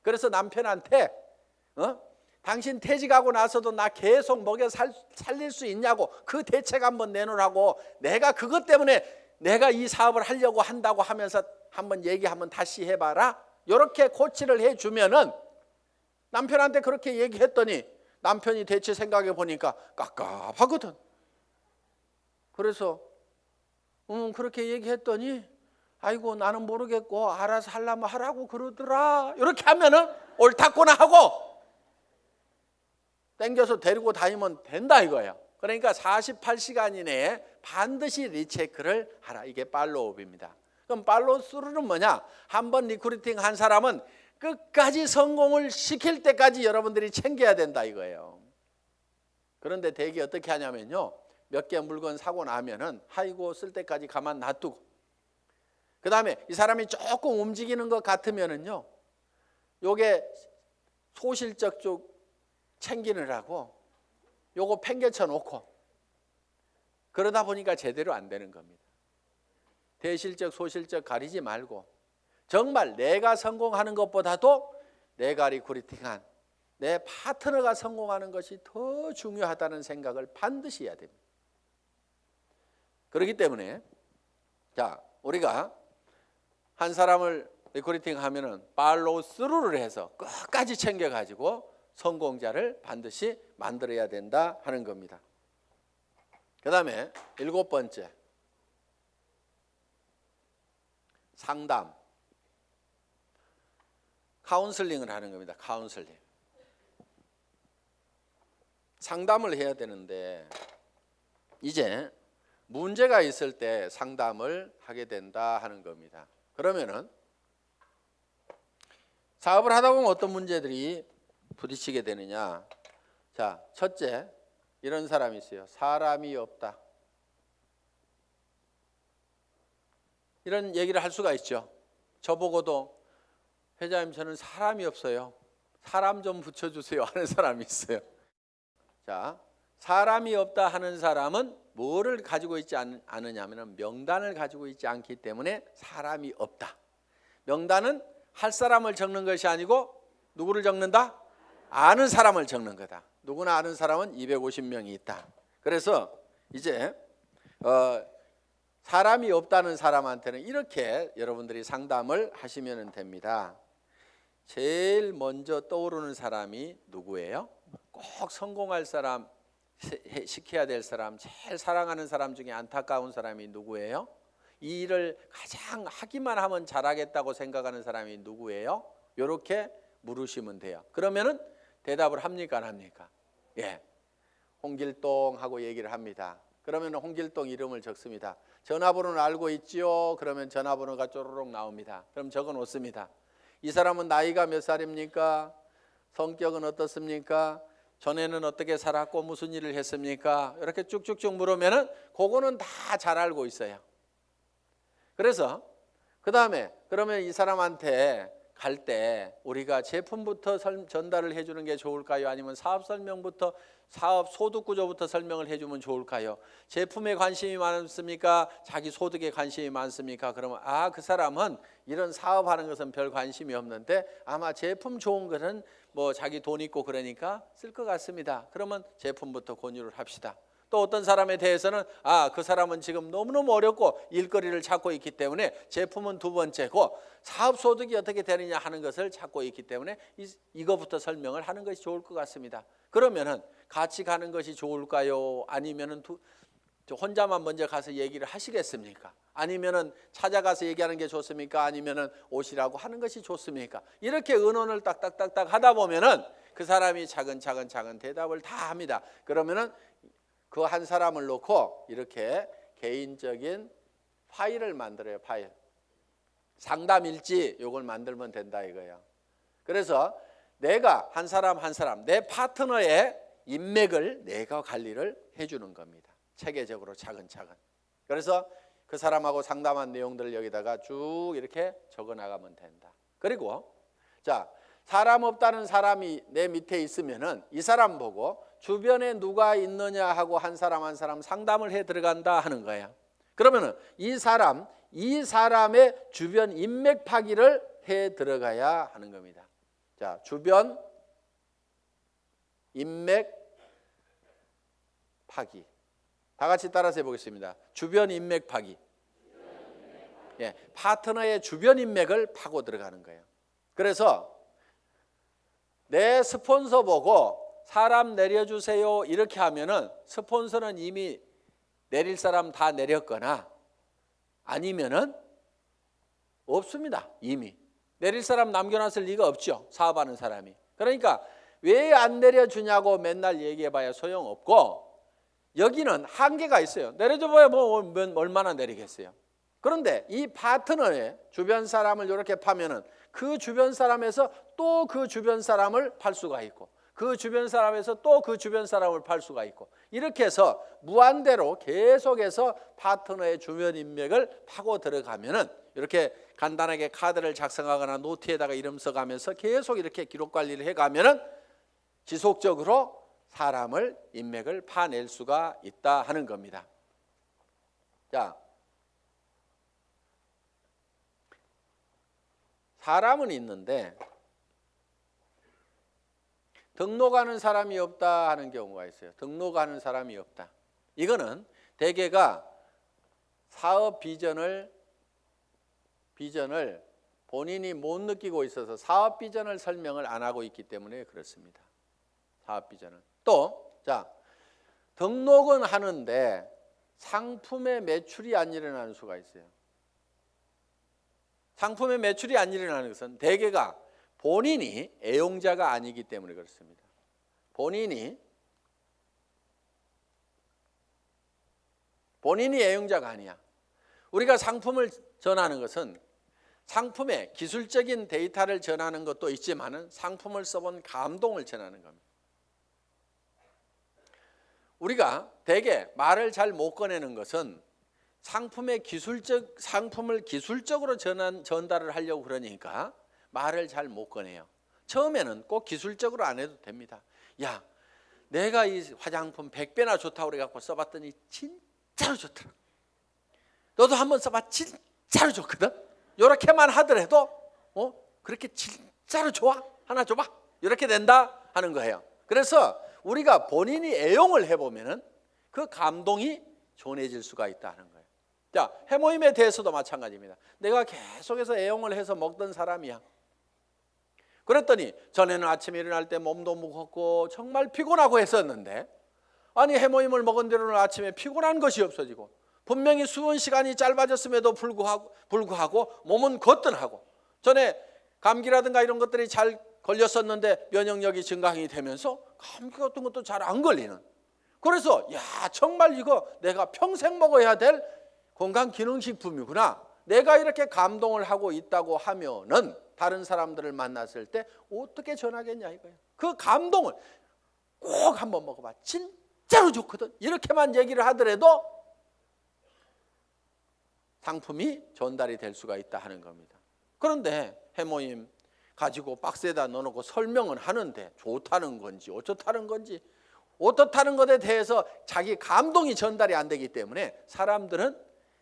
그래서 남편한테 당신 퇴직하고 나서도 나 계속 먹여 살릴 수 있냐고 그 대책 한번 내놓으라고, 내가 그것 때문에 내가 이 사업을 하려고 한다고 하면서 한번 얘기 한번 다시 해봐라. 이렇게 코치를 해주면은 남편한테 그렇게 얘기했더니 남편이 대체 생각해 보니까 깝깝하거든. 그래서 그렇게 얘기했더니 아이고 나는 모르겠고 알아서 하려면 하라고 그러더라. 이렇게 하면은 옳다구나 하고 땡겨서 데리고 다니면 된다 이거예요. 그러니까 48시간 이내에 반드시 리체크를 하라. 이게 팔로우업입니다. 그럼 팔로우스루는 뭐냐? 한번 리크루팅 한 사람은 끝까지 성공을 시킬 때까지 여러분들이 챙겨야 된다 이거예요. 그런데 대개 어떻게 하냐면요, 몇 개 물건 사고 나면은 아이고 쓸 때까지 가만 놔두고 그 다음에 이 사람이 조금 움직이는 것 같으면은요 요게 소실적 쪽 챙기느라고 요거 팽개쳐 놓고 그러다 보니까 제대로 안 되는 겁니다. 대실적 소실적 가리지 말고 정말 내가 성공하는 것보다도 내가 리크루팅한 내 파트너가 성공하는 것이 더 중요하다는 생각을 반드시 해야 됩니다. 그렇기 때문에 자 우리가 한 사람을 리크루팅 하면은 팔로우 스루를 해서 끝까지 챙겨가지고 성공자를 반드시 만들어야 된다 하는 겁니다. 그 다음에 7번째, 상담, 카운슬링을 하는 겁니다. 카운슬링. 상담을 해야 되는데 이제 문제가 있을 때 상담을 하게 된다 하는 겁니다. 그러면은 사업을 하다 보면 어떤 문제들이 부딪히게 되느냐. 자, 첫째, 이런 사람이 있어요. 사람이 없다. 이런 얘기를 할 수가 있죠. 저보고도 회장님 저는 사람이 없어요. 사람 좀 붙여주세요 하는 사람이 있어요. 자, 사람이 없다 하는 사람은 뭐를 가지고 있지 않느냐면 명단을 가지고 있지 않기 때문에 사람이 없다. 명단은 할 사람을 적는 것이 아니고 누구를 적는다? 아는 사람을 적는 거다. 누구나 아는 사람은 250명이 있다. 그래서 이제 사람이 없다는 사람한테는 이렇게 여러분들이 상담을 하시면 됩니다. 제일 먼저 떠오르는 사람이 누구예요? 꼭 성공할 사람, 시켜야 될 사람, 제일 사랑하는 사람 중에 안타까운 사람이 누구예요? 이 일을 가장 하기만 하면 잘하겠다고 생각하는 사람이 누구예요? 이렇게 물으시면 돼요. 그러면은 대답을 합니까 안 합니까? 예, 홍길동 하고 얘기를 합니다. 그러면 홍길동 이름을 적습니다. 전화번호는 알고 있지요? 그러면 전화번호가 쪼르륵 나옵니다. 그럼 적어 놓습니다. 이 사람은 나이가 몇 살입니까? 성격은 어떻습니까? 전에는 어떻게 살았고 무슨 일을 했습니까? 이렇게 쭉쭉쭉 물으면은 그거는 다 잘 알고 있어요. 그래서 그 다음에 그러면 이 사람한테 갈 때 우리가 제품부터 전달을 해주는 게 좋을까요? 아니면 사업 설명부터 사업 소득 구조부터 설명을 해주면 좋을까요? 제품에 관심이 많습니까? 자기 소득에 관심이 많습니까? 그러면 그 사람은 이런 사업하는 것은 별 관심이 없는데 아마 제품 좋은 거는 뭐 자기 돈 있고 그러니까 쓸 것 같습니다. 그러면 제품부터 권유를 합시다. 또 어떤 사람에 대해서는 그 사람은 지금 너무너무 어렵고 일거리를 찾고 있기 때문에 제품은 두 번째고 사업 소득이 어떻게 되느냐 하는 것을 찾고 있기 때문에 이거부터 설명을 하는 것이 좋을 것 같습니다. 그러면은 같이 가는 것이 좋을까요? 아니면은 혼자만 먼저 가서 얘기를 하시겠습니까? 아니면은 찾아가서 얘기하는 게 좋습니까? 아니면은 오시라고 하는 것이 좋습니까? 이렇게 의논을 딱딱딱딱 하다 보면은 그 사람이 차근차근 대답을 다 합니다. 그러면은 그 한 사람을 놓고 이렇게 개인적인 파일을 만들어요. 파일. 상담일지 이걸 만들면 된다 이거예요. 그래서 내가 한 사람 내 파트너의 인맥을 내가 관리를 해주는 겁니다. 체계적으로 차근차근. 그래서 그 사람하고 상담한 내용들을 여기다가 쭉 이렇게 적어 나가면 된다. 그리고 자, 사람 없다는 사람이 내 밑에 있으면은 이 사람 보고 주변에 누가 있느냐 하고 한 사람 상담을 해 들어간다 하는 거예요. 그러면은 이 사람의 주변 인맥 파기를 해 들어가야 하는 겁니다. 자, 주변 인맥 파기. 다 같이 따라서 해보겠습니다. 주변 인맥 파기. 예, 파트너의 주변 인맥을 파고 들어가는 거예요. 그래서 내 스폰서 보고 사람 내려주세요 이렇게 하면은 스폰서는 이미 내릴 사람 다 내렸거나 아니면은 없습니다. 이미 내릴 사람 남겨놨을 리가 없죠. 사업하는 사람이. 그러니까 왜 안 내려주냐고 맨날 얘기해봐야 소용없고 여기는 한계가 있어요. 내려줘봐야 뭐 얼마나 내리겠어요. 그런데 이 파트너의 주변 사람을 이렇게 파면은 그 주변 사람에서 또 그 주변 사람을 팔 수가 있고 그 주변 사람에서 또 그 주변 사람을 팔 수가 있고 이렇게 해서 무한대로 계속해서 파트너의 주변 인맥을 파고 들어가면은 이렇게 간단하게 카드를 작성하거나 노트에다가 이름 써가면서 계속 이렇게 기록 관리를 해가면은 지속적으로 사람을 인맥을 파낼 수가 있다 하는 겁니다. 자, 사람은 있는데 등록하는 사람이 없다 하는 경우가 있어요. 등록하는 사람이 없다. 이거는 대개가 사업 비전을 본인이 못 느끼고 있어서 사업 비전을 설명을 안 하고 있기 때문에 그렇습니다. 사업 비전을. 또, 자, 등록은 하는데 상품의 매출이 안 일어나는 수가 있어요. 상품의 매출이 안 일어나는 것은 대개가 본인이 애용자가 아니기 때문에 그렇습니다. 본인이 애용자가 아니야. 우리가 상품을 전하는 것은 상품의 기술적인 데이터를 전하는 것도 있지만은 상품을 써본 감동을 전하는 겁니다. 우리가 대개 말을 잘 못 꺼내는 것은 상품을 기술적으로 전달을 하려고 그러니까 말을 잘 못 꺼내요. 처음에는 꼭 기술적으로 안 해도 됩니다. 야, 내가 이 화장품 100배나 좋다고 그래갖고 써봤더니 진짜로 좋더라. 너도 한번 써봐. 진짜로 좋거든. 이렇게만 하더라도 그렇게 진짜로 좋아? 하나 줘봐. 이렇게 된다 하는 거예요. 그래서 우리가 본인이 애용을 해보면은 그 감동이 전해질 수가 있다는 거예요. 자, 해모임에 대해서도 마찬가지입니다. 내가 계속해서 애용을 해서 먹던 사람이야. 그랬더니 전에는 아침에 일어날 때 몸도 무겁고 정말 피곤하고 했었는데, 아니 해모임을 먹은 뒤로는 아침에 피곤한 것이 없어지고 분명히 수분 시간이 짧아졌음에도 불구하고 몸은 거뜬하고, 전에 감기라든가 이런 것들이 잘 걸렸었는데 면역력이 증강이 되면서 감기 같은 것도 잘 안 걸리는, 그래서 야 정말 이거 내가 평생 먹어야 될 건강기능식품이구나, 내가 이렇게 감동을 하고 있다고 하면은 다른 사람들을 만났을 때 어떻게 전하겠냐 이거예요. 그 감동을 꼭 한번 먹어봐, 진짜로 좋거든, 이렇게만 얘기를 하더라도 상품이 전달이 될 수가 있다 하는 겁니다. 그런데 해모임 가지고 박스에다 넣어놓고 설명은 하는데 좋다는 건지 어쩌다는 건지, 어떻다는 것에 대해서 자기 감동이 전달이 안 되기 때문에 사람들은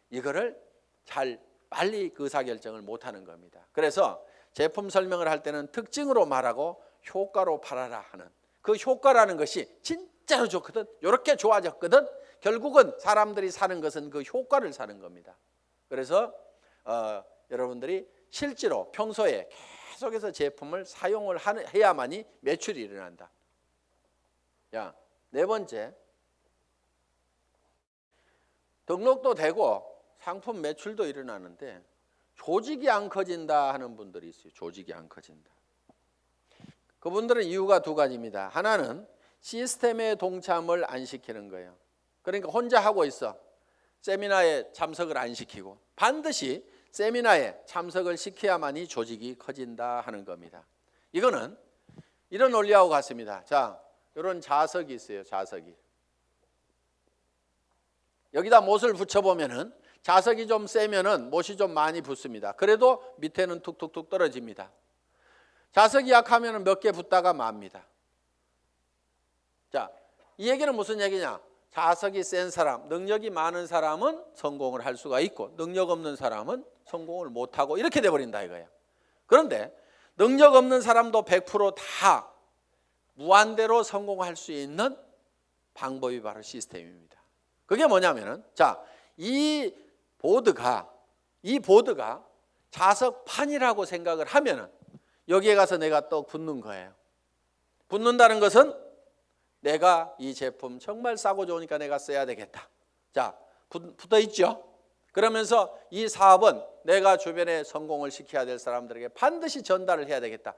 이거를 잘 빨리 의사결정을 못하는 겁니다. 그래서 제품 설명을 할 때는 특징으로 말하고 효과로 팔아라 하는, 그 효과라는 것이 진짜로 좋거든, 이렇게 좋아졌거든, 결국은 사람들이 사는 것은 그 효과를 사는 겁니다. 그래서 여러분들이 실제로 평소에 계속해서 제품을 사용을 해야만이 매출이 일어난다. 야, 네 번째, 등록도 되고 상품 매출도 일어나는데 조직이 안 커진다 하는 분들이 있어요. 조직이 안 커진다. 그분들은 이유가 두 가지입니다. 하나는 시스템에 동참을 안 시키는 거예요. 그러니까 혼자 하고 있어. 세미나에 참석을 안 시키고, 반드시 세미나에 참석을 시켜야만이 조직이 커진다 하는 겁니다. 이거는 이런 원리하고 같습니다. 자, 이런 자석이 있어요. 자석이. 여기다 못을 붙여보면은 자석이 좀 세면은 못이 좀 많이 붙습니다. 그래도 밑에는 툭툭툭 떨어집니다. 자석이 약하면은 몇 개 붙다가 맙니다. 자, 이 얘기는 무슨 얘기냐? 자석이 센 사람, 능력이 많은 사람은 성공을 할 수가 있고 능력 없는 사람은 성공을 못하고 이렇게 돼버린다 이거예요. 그런데 능력 없는 사람도 100% 무한대로 성공할 수 있는 방법이 바로 시스템입니다. 그게 뭐냐면은, 자, 이 보드가 자석판이라고 생각을 하면은 여기에 가서 내가 또 붙는 거예요. 붙는다는 것은 내가 이 제품 정말 싸고 좋으니까 내가 써야 되겠다. 자, 붙어 있죠. 그러면서 이 사업은 내가 주변에 성공을 시켜야 될 사람들에게 반드시 전달을 해야 되겠다.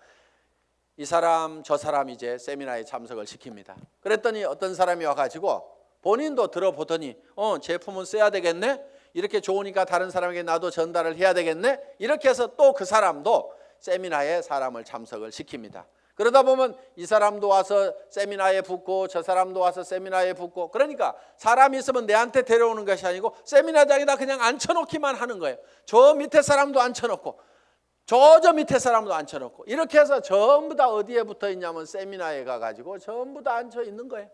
이 사람 저 사람 이제 세미나에 참석을 시킵니다. 그랬더니 어떤 사람이 와가지고 본인도 들어보더니 제품은 써야 되겠네, 이렇게 좋으니까 다른 사람에게 나도 전달을 해야 되겠네, 이렇게 해서 또 그 사람도 세미나에 사람을 참석을 시킵니다. 그러다 보면 이 사람도 와서 세미나에 붙고 저 사람도 와서 세미나에 붙고, 그러니까 사람이 있으면 내한테 데려오는 것이 아니고 세미나장에다 그냥 앉혀놓기만 하는 거예요. 저 밑에 사람도 앉혀놓고 저 밑에 사람도 앉혀놓고, 이렇게 해서 전부 다 어디에 붙어 있냐면 세미나에 가가지고 전부 다 앉혀 있는 거예요.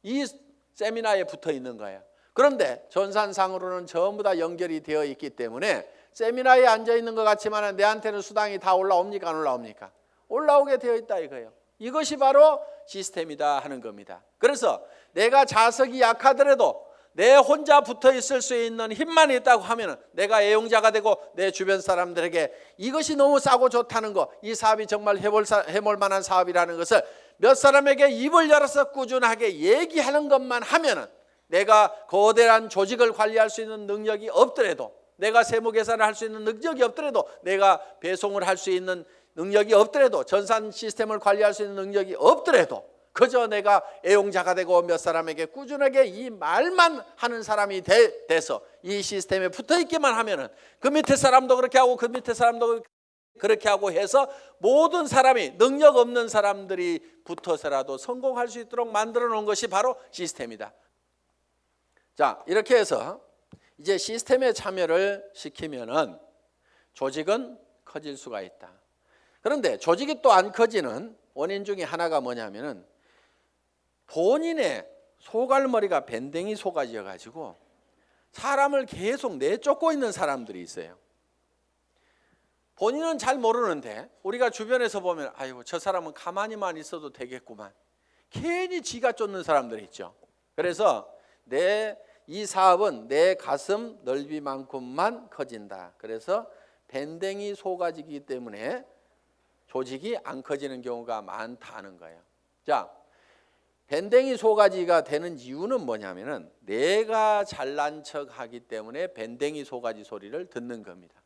이 세미나에 붙어 있는 거예요. 그런데 전산상으로는 전부 다 연결이 되어 있기 때문에 세미나에 앉아 있는 것 같지만 내한테는 수당이 다 올라옵니까? 안 올라옵니까? 올라오게 되어 있다 이거예요. 이것이 바로 시스템이다 하는 겁니다. 그래서 내가 자석이 약하더라도 내 혼자 붙어 있을 수 있는 힘만 있다고 하면 내가 애용자가 되고 내 주변 사람들에게 이것이 너무 싸고 좋다는 거, 이 사업이 정말 해볼 만한 사업이라는 것을 몇 사람에게 입을 열어서 꾸준하게 얘기하는 것만 하면은, 내가 거대한 조직을 관리할 수 있는 능력이 없더라도, 내가 세무 계산을 할 수 있는 능력이 없더라도, 내가 배송을 할 수 있는 능력이 없더라도, 전산 시스템을 관리할 수 있는 능력이 없더라도, 그저 내가 애용자가 되고 몇 사람에게 꾸준하게 이 말만 하는 사람이 돼서 이 시스템에 붙어 있기만 하면은 그 밑에 사람도 그렇게 하고 그 밑에 사람도 그렇게 하고 해서 모든 사람이, 능력 없는 사람들이 붙어서라도 성공할 수 있도록 만들어 놓은 것이 바로 시스템이다. 자, 이렇게 해서 이제 시스템에 참여를 시키면은 조직은 커질 수가 있다. 그런데 조직이 또 안 커지는 원인 중에 하나가 뭐냐면은 본인의 소갈머리가 밴댕이 속아져 가지고 사람을 계속 내쫓고 있는 사람들이 있어요. 본인은 잘 모르는데 우리가 주변에서 보면 아이고 저 사람은 가만히만 있어도 되겠구만. 괜히 지가 쫓는 사람들이 있죠. 그래서 이 사업은 내 가슴 넓이만큼만 커진다. 그래서 밴댕이 소가지이기 때문에 조직이 안 커지는 경우가 많다는 거예요. 자, 밴댕이 소가지가 되는 이유는 뭐냐면은 내가 잘난 척하기 때문에 밴댕이 소가지 소리를 듣는 겁니다.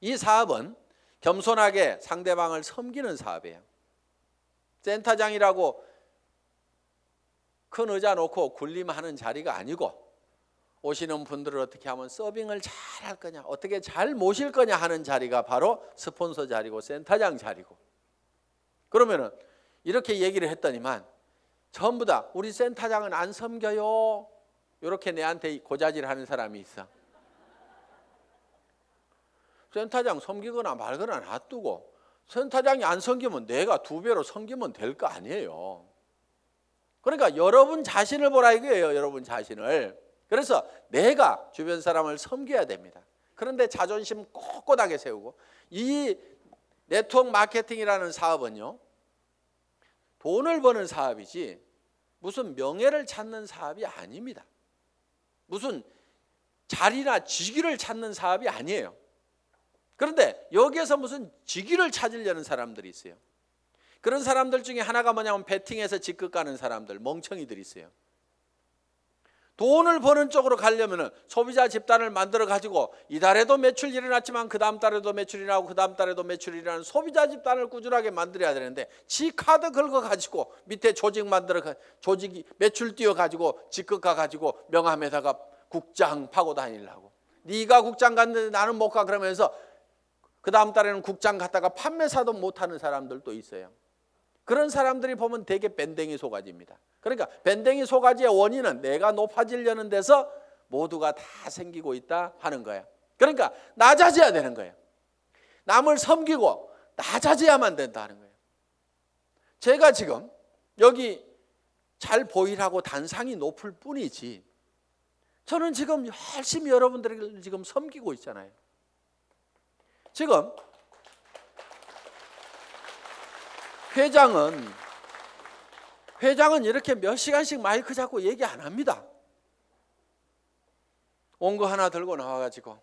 이 사업은 겸손하게 상대방을 섬기는 사업이에요. 센터장이라고 큰 의자 놓고 군림하는 자리가 아니고 오시는 분들을 어떻게 하면 서빙을 잘 할 거냐, 어떻게 잘 모실 거냐 하는 자리가 바로 스폰서 자리고 센터장 자리고. 그러면은 이렇게 얘기를 했더니만 전부 다 우리 센터장은 안 섬겨요. 이렇게 내한테 고자질하는 사람이 있어. 센터장 섬기거나 말거나 놔두고 센터장이 안 섬기면 내가 2배로 섬기면 될 거 아니에요. 그러니까 여러분 자신을 보라 이거예요. 여러분 자신을. 그래서 내가 주변 사람을 섬겨야 됩니다. 그런데 자존심 꼿꼿하게 세우고, 이 네트워크 마케팅이라는 사업은요, 돈을 버는 사업이지 무슨 명예를 찾는 사업이 아닙니다. 무슨 자리나 직위를 찾는 사업이 아니에요. 그런데 여기에서 무슨 직위를 찾으려는 사람들이 있어요. 그런 사람들 중에 하나가 뭐냐면 베팅해서 직급 가는 사람들, 멍청이들이 있어요. 돈을 버는 쪽으로 가려면 소비자 집단을 만들어 가지고 이달에도 매출이 일어났지만 그 다음 달에도 매출이 일어나고 그 다음 달에도 매출이 일어나는 소비자 집단을 꾸준하게 만들어야 되는데, 지 카드 긁어 가지고 밑에 조직 만들어 조직이 매출 띄워 가지고 직급 가 가지고 명함에다가 국장 파고 다니려고. 네가 국장 갔는데 나는 못 가 그러면서 그 다음 달에는 국장 갔다가 판매사도 못하는 사람들도 있어요. 그런 사람들이 보면 되게 밴댕이 소가지입니다. 그러니까 밴댕이 소가지의 원인은 내가 높아지려는 데서 모두가 다 생기고 있다 하는 거예요. 그러니까 낮아져야 되는 거예요. 남을 섬기고 낮아져야만 된다는 거예요. 제가 지금 여기 잘 보이라고 단상이 높을 뿐이지 저는 지금 열심히 여러분들을 지금 섬기고 있잖아요. 지금 회장은 이렇게 몇 시간씩 마이크 잡고 얘기 안 합니다. 온 거 하나 들고 나와가지고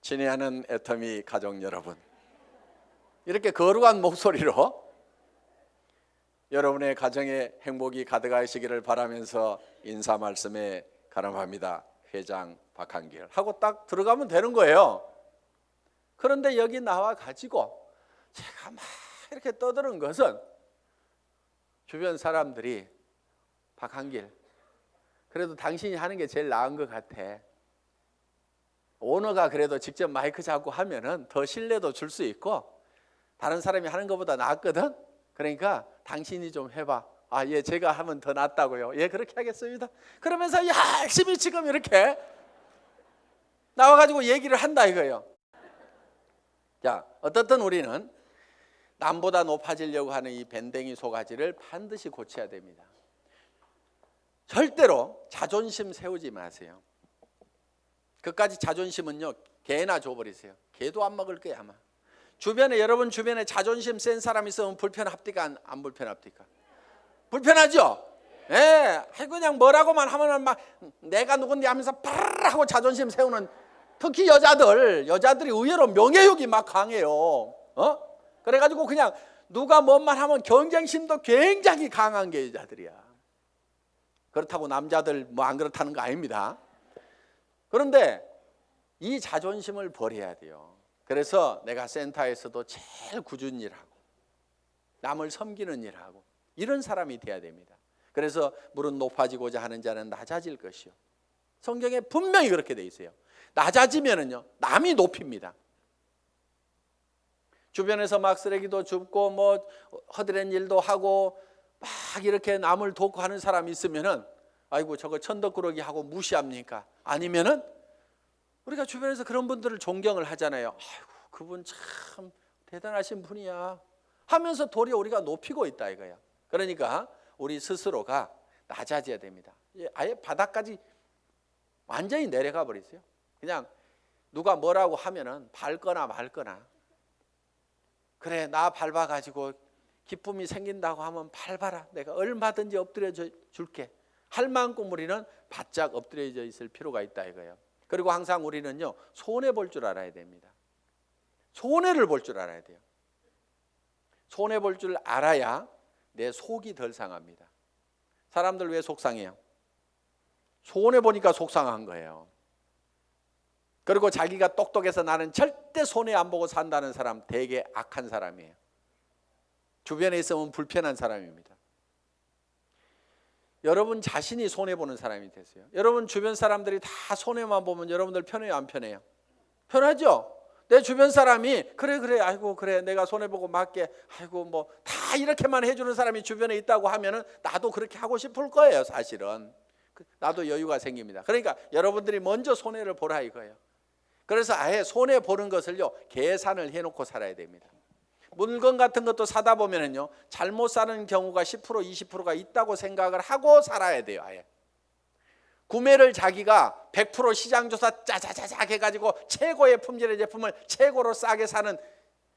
친애하는 애터미 가족 여러분, 이렇게 거룩한 목소리로 여러분의 가정에 행복이 가득하시기를 바라면서 인사 말씀에 가름합니다. 회장 박한길 하고 딱 들어가면 되는 거예요. 그런데 여기 나와가지고 제가 막 이렇게 떠드는 것은 주변 사람들이 박한길, 그래도 당신이 하는 게 제일 나은 것 같아. 오너가 그래도 직접 마이크 잡고 하면은 더 신뢰도 줄 수 있고 다른 사람이 하는 것보다 낫거든. 그러니까 당신이 좀 해봐. 아, 예, 제가 하면 더 낫다고요. 예, 그렇게 하겠습니다. 그러면서 열심히 지금 이렇게 나와가지고 얘기를 한다 이거예요. 자, 어떻든 우리는 남보다 높아지려고 하는 이 밴댕이 소가지를 반드시 고쳐야 됩니다. 절대로 자존심 세우지 마세요. 그까지 자존심은요, 개나 줘버리세요. 개도 안 먹을 거예요 아마. 여러분 주변에 자존심 센 사람 있으면 불편합니까? 안 불편합니까? 불편하죠? 예, 그냥 뭐라고만 하면 막 내가 누군데 하면서 파르르 하고 자존심 세우는, 특히 여자들이 의외로 명예욕이 막 강해요. 그래가지고 그냥 누가 뭔 말 하면 경쟁심도 굉장히 강한 게 여자들이야. 그렇다고 남자들 뭐 안 그렇다는 거 아닙니다. 그런데 이 자존심을 버려야 돼요. 그래서 내가 센터에서도 제일 꾸준히 일하고 남을 섬기는 일하고 이런 사람이 돼야 됩니다. 그래서 물은 높아지고자 하는 자는 낮아질 것이요. 성경에 분명히 그렇게 돼 있어요. 낮아지면은요, 남이 높입니다. 주변에서 막 쓰레기도 줍고 뭐 허드렛 일도 하고 막 이렇게 남을 돕고 하는 사람이 있으면은 아이고 저거 천덕꾸러기 하고 무시합니까? 아니면은 우리가 주변에서 그런 분들을 존경을 하잖아요. 아이고 그분 참 대단하신 분이야 하면서 도리어 우리가 높이고 있다 이거야. 그러니까 우리 스스로가 낮아져야 됩니다. 아예 바닥까지 완전히 내려가 버리세요. 그냥 누가 뭐라고 하면은 밟거나 말거나, 그래 나 밟아가지고 기쁨이 생긴다고 하면 밟아라, 내가 얼마든지 엎드려 줄게 할 만큼 우리는 바짝 엎드려져 있을 필요가 있다 이거예요. 그리고 항상 우리는요, 손해 볼 줄 알아야 됩니다. 손해를 볼 줄 알아야 돼요. 손해 볼 줄 알아야 내 속이 덜 상합니다. 사람들 왜 속상해요? 손해 보니까 속상한 거예요. 그리고 자기가 똑똑해서 나는 절대 손해 안 보고 산다는 사람 되게 악한 사람이에요. 주변에 있으면 불편한 사람입니다. 여러분 자신이 손해보는 사람이 됐어요. 여러분 주변 사람들이 다 손해만 보면 여러분들 편해요, 안 편해요? 편하죠? 내 주변 사람이 그래 아이고 그래 내가 손해보고 말게, 아이고 뭐 다 이렇게만 해주는 사람이 주변에 있다고 하면은 나도 그렇게 하고 싶을 거예요. 사실은 나도 여유가 생깁니다. 그러니까 여러분들이 먼저 손해를 보라 이거예요. 그래서 아예 손해 보는 것을요, 계산을 해놓고 살아야 됩니다. 물건 같은 것도 사다 보면은요, 잘못 사는 경우가 10% 20%가 있다고 생각을 하고 살아야 돼요. 아예 구매를 자기가 100% 시장조사 짜자자작 해가지고 최고의 품질의 제품을 최고로 싸게 사는,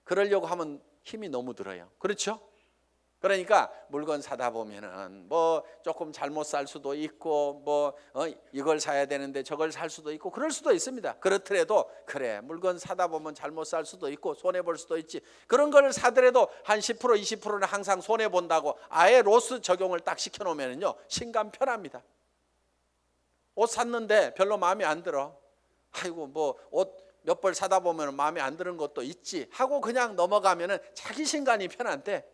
그러려고 하면 힘이 너무 들어요. 그렇죠? 그러니까 물건 사다 보면은 뭐 조금 잘못 살 수도 있고 뭐 이걸 사야 되는데 저걸 살 수도 있고 그럴 수도 있습니다. 그렇더라도 그래 물건 사다 보면 잘못 살 수도 있고 손해 볼 수도 있지, 그런 걸 사더라도 한 10% 20%는 항상 손해 본다고 아예 로스 적용을 딱 시켜 놓으면은요, 신감 편합니다. 옷 샀는데 별로 마음에 안 들어, 아이고 뭐 옷 몇 벌 사다 보면 마음에 안 드는 것도 있지 하고 그냥 넘어가면은 자기 신간이 편한데,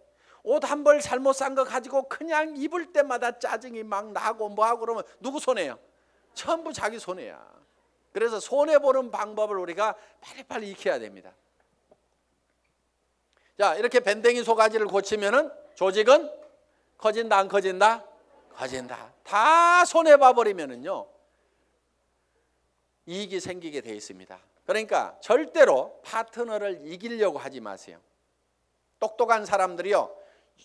옷 한 벌 잘못 산 거 가지고 그냥 입을 때마다 짜증이 막 나고 뭐하고 그러면 누구 손해요? 전부 자기 손해야. 그래서 손해보는 방법을 우리가 빨리빨리 익혀야 됩니다. 자, 이렇게 밴댕이 소가지를 고치면은 조직은 커진다 안 커진다? 커진다. 다 손해봐 버리면은요, 이익이 생기게 돼 있습니다. 그러니까 절대로 파트너를 이기려고 하지 마세요. 똑똑한 사람들이요,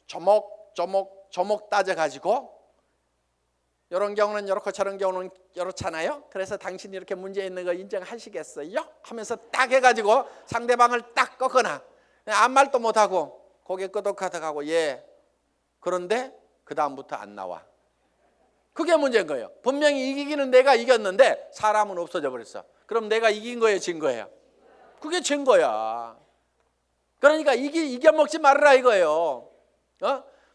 조목 따져가지고 이런 경우는 이렇고 저런 경우는 이렇잖아요. 그래서 당신이 이렇게 문제 있는 거 인정하시겠어요? 하면서 딱 해가지고 상대방을 딱 꺾거나 아무 말도 못하고 고개 끄덕하다가고 예, 그런데 그 다음부터 안 나와. 그게 문제인 거예요. 분명히 이기기는 내가 이겼는데 사람은 없어져 버렸어. 그럼 내가 이긴 거예요, 진 거예요? 그게 진 거야. 그러니까 이겨먹지 말아라 이거예요.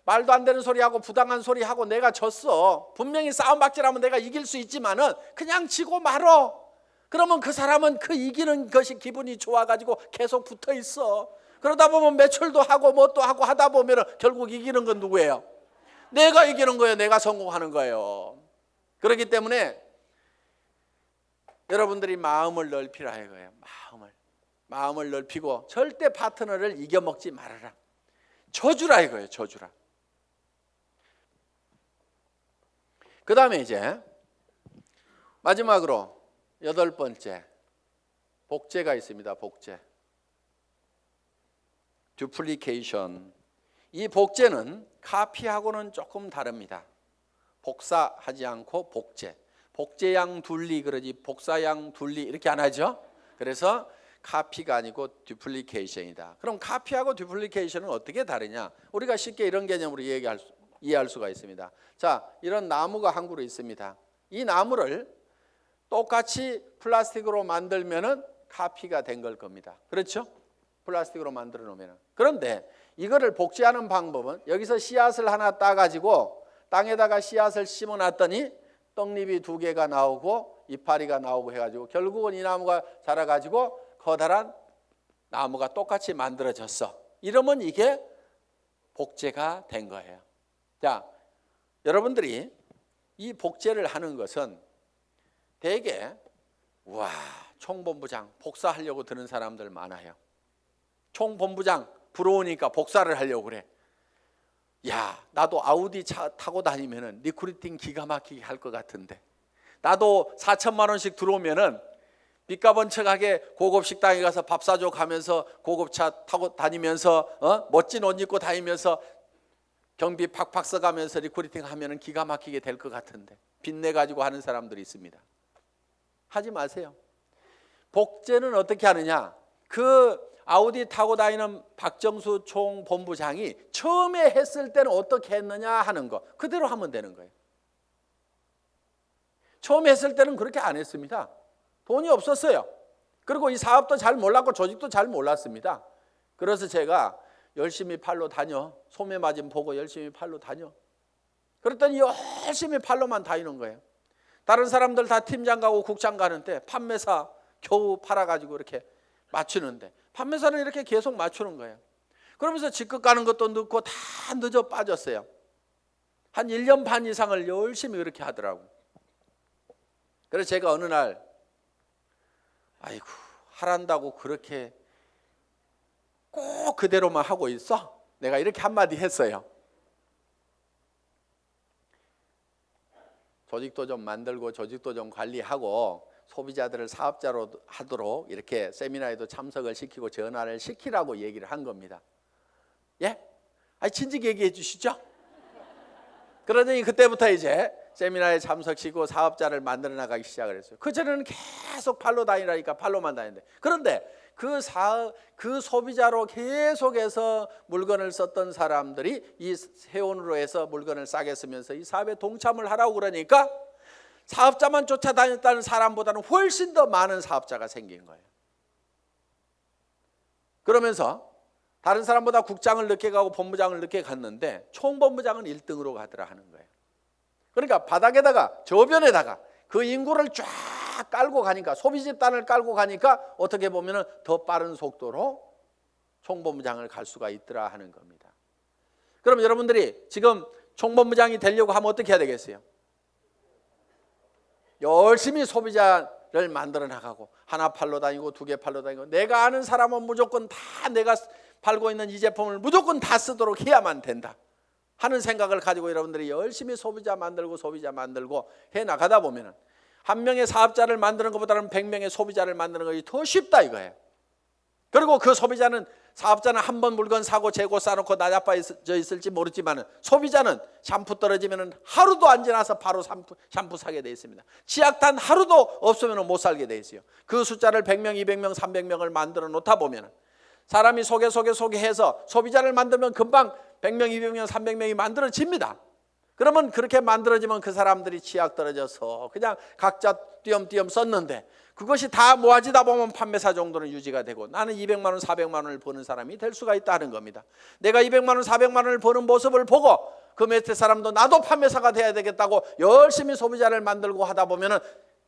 말도 안 되는 소리하고 부당한 소리하고 내가 졌어. 분명히 싸움박질하면 내가 이길 수 있지만은 그냥 지고 말어. 그러면 그 사람은 그 이기는 것이 기분이 좋아가지고 계속 붙어 있어. 그러다 보면 매출도 하고 뭣도 하고 하다 보면은 결국 이기는 건 누구예요? 내가 이기는 거예요. 내가 성공하는 거예요. 그렇기 때문에 여러분들이 마음을 넓히라 이거예요. 마음을 넓히고 절대 파트너를 이겨먹지 말아라. 져주라 이거예요. 져주라. 그 다음에 이제 마지막으로 8번째 복제가 있습니다. 복제. 듀플리케이션. 이 복제는 카피하고는 조금 다릅니다. 복사하지 않고 복제. 복제양 둘리 그러지 복사양 둘리 이렇게 안 하죠. 그래서 카피가 아니고 듀플리케이션이다. 그럼 카피하고 듀플리케이션은 어떻게 다르냐? 우리가 쉽게 이런 개념으로 이해할 수가 있습니다. 자, 이런 나무가 한 그루 있습니다. 이 나무를 똑같이 플라스틱으로 만들면은 카피가 된 걸 겁니다. 그렇죠? 플라스틱으로 만들어 놓으면. 그런데 이거를 복제하는 방법은 여기서 씨앗을 하나 따가지고 땅에다가 씨앗을 심어놨더니 떡잎이 2개가 나오고 이파리가 나오고 해가지고 결국은 이 나무가 자라가지고 커다란 나무가 똑같이 만들어졌어. 이러면 이게 복제가 된 거예요. 자, 여러분들이 이 복제를 하는 것은 대개 와, 총본부장 복사하려고 드는 사람들 많아요. 총본부장 부러우니까 복사를 하려고 그래. 야, 나도 아우디 차 타고 다니면은 리크루팅 기가 막히게 할 것 같은데, 나도 4천만 원씩 들어오면은 빚가번쩍하게 고급 식당에 가서 밥 사줘 가면서 고급차 타고 다니면서 멋진 옷 입고 다니면서 경비 팍팍 써가면서 리크루팅 하면은 기가 막히게 될 것 같은데 빚내 가지고 하는 사람들이 있습니다. 하지 마세요. 복제는 어떻게 하느냐? 그 아우디 타고 다니는 박정수 총본부장이 처음에 했을 때는 어떻게 했느냐 하는 거 그대로 하면 되는 거예요. 처음에 했을 때는 그렇게 안 했습니다. 돈이 없었어요. 그리고 이 사업도 잘 몰랐고 조직도 잘 몰랐습니다. 그래서 제가 열심히 팔로 다녀. 소매 마진 보고 열심히 팔로 다녀. 그랬더니 열심히 팔로만 다니는 거예요. 다른 사람들 다 팀장 가고 국장 가는데 판매사 겨우 팔아가지고 이렇게 맞추는데 판매사는 이렇게 계속 맞추는 거예요. 그러면서 직급 가는 것도 늦고 다 늦어 빠졌어요. 한 1년 반 이상을 열심히 그렇게 하더라고. 그래서 제가 어느 날 아이고 하란다고 그렇게 꼭 그대로만 하고 있어? 내가 이렇게 한마디 했어요. 조직도 좀 만들고 조직도 좀 관리하고 소비자들을 사업자로 하도록 이렇게 세미나에도 참석을 시키고 전화를 시키라고 얘기를 한 겁니다. 예? 아니 진즉 얘기해 주시죠. 그러더니 그때부터 이제 세미나에 참석시키고 사업자를 만들어 나가기 시작을 했어요. 그전에는 계속 팔로 다니라니까 팔로만 다니는데 그런데 그 소비자로 계속해서 물건을 썼던 사람들이 이 세원으로 해서 물건을 싸게 쓰면서 이 사업에 동참을 하라고 그러니까 사업자만 쫓아다녔다는 사람보다는 훨씬 더 많은 사업자가 생긴 거예요. 그러면서 다른 사람보다 국장을 늦게 가고 본부장을 늦게 갔는데 총본부장은 1등으로 가더라 하는 거예요. 그러니까 바닥에다가 저변에다가 그 인구를 쫙 깔고 가니까 소비 집단을 깔고 가니까 어떻게 보면 더 빠른 속도로 총본부장을 갈 수가 있더라 하는 겁니다. 그럼 여러분들이 지금 총본부장이 되려고 하면 어떻게 해야 되겠어요? 열심히 소비자를 만들어 나가고 하나 팔러 다니고 두 개 팔러 다니고 내가 아는 사람은 무조건 다 내가 팔고 있는 이 제품을 무조건 다 쓰도록 해야만 된다 하는 생각을 가지고 여러분들이 열심히 소비자 만들고 해 나가다 보면은 한 명의 사업자를 만드는 것보다는 100명의 소비자를 만드는 것이 더 쉽다 이거예요. 그리고 그 사업자는 한 번 물건 사고 재고 싸놓고 나자빠져 있을지 모르지만 소비자는 샴푸 떨어지면 하루도 안 지나서 바로 샴푸 사게 돼 있습니다. 치약단 하루도 없으면 못 살게 돼 있어요. 그 숫자를 100명, 200명, 300명을 만들어 놓다 보면 사람이 소개해서 소비자를 만들면 금방 100명, 200명, 300명이 만들어집니다. 그러면 그렇게 만들어지면 그 사람들이 치약 떨어져서 그냥 각자 띄엄띄엄 썼는데 그것이 다 모아지다 보면 판매사 정도는 유지가 되고 나는 200만 원, 400만 원을 버는 사람이 될 수가 있다는 겁니다. 내가 200만 원, 400만 원을 버는 모습을 보고 그 밑에 사람도 나도 판매사가 돼야 되겠다고 열심히 소비자를 만들고 하다 보면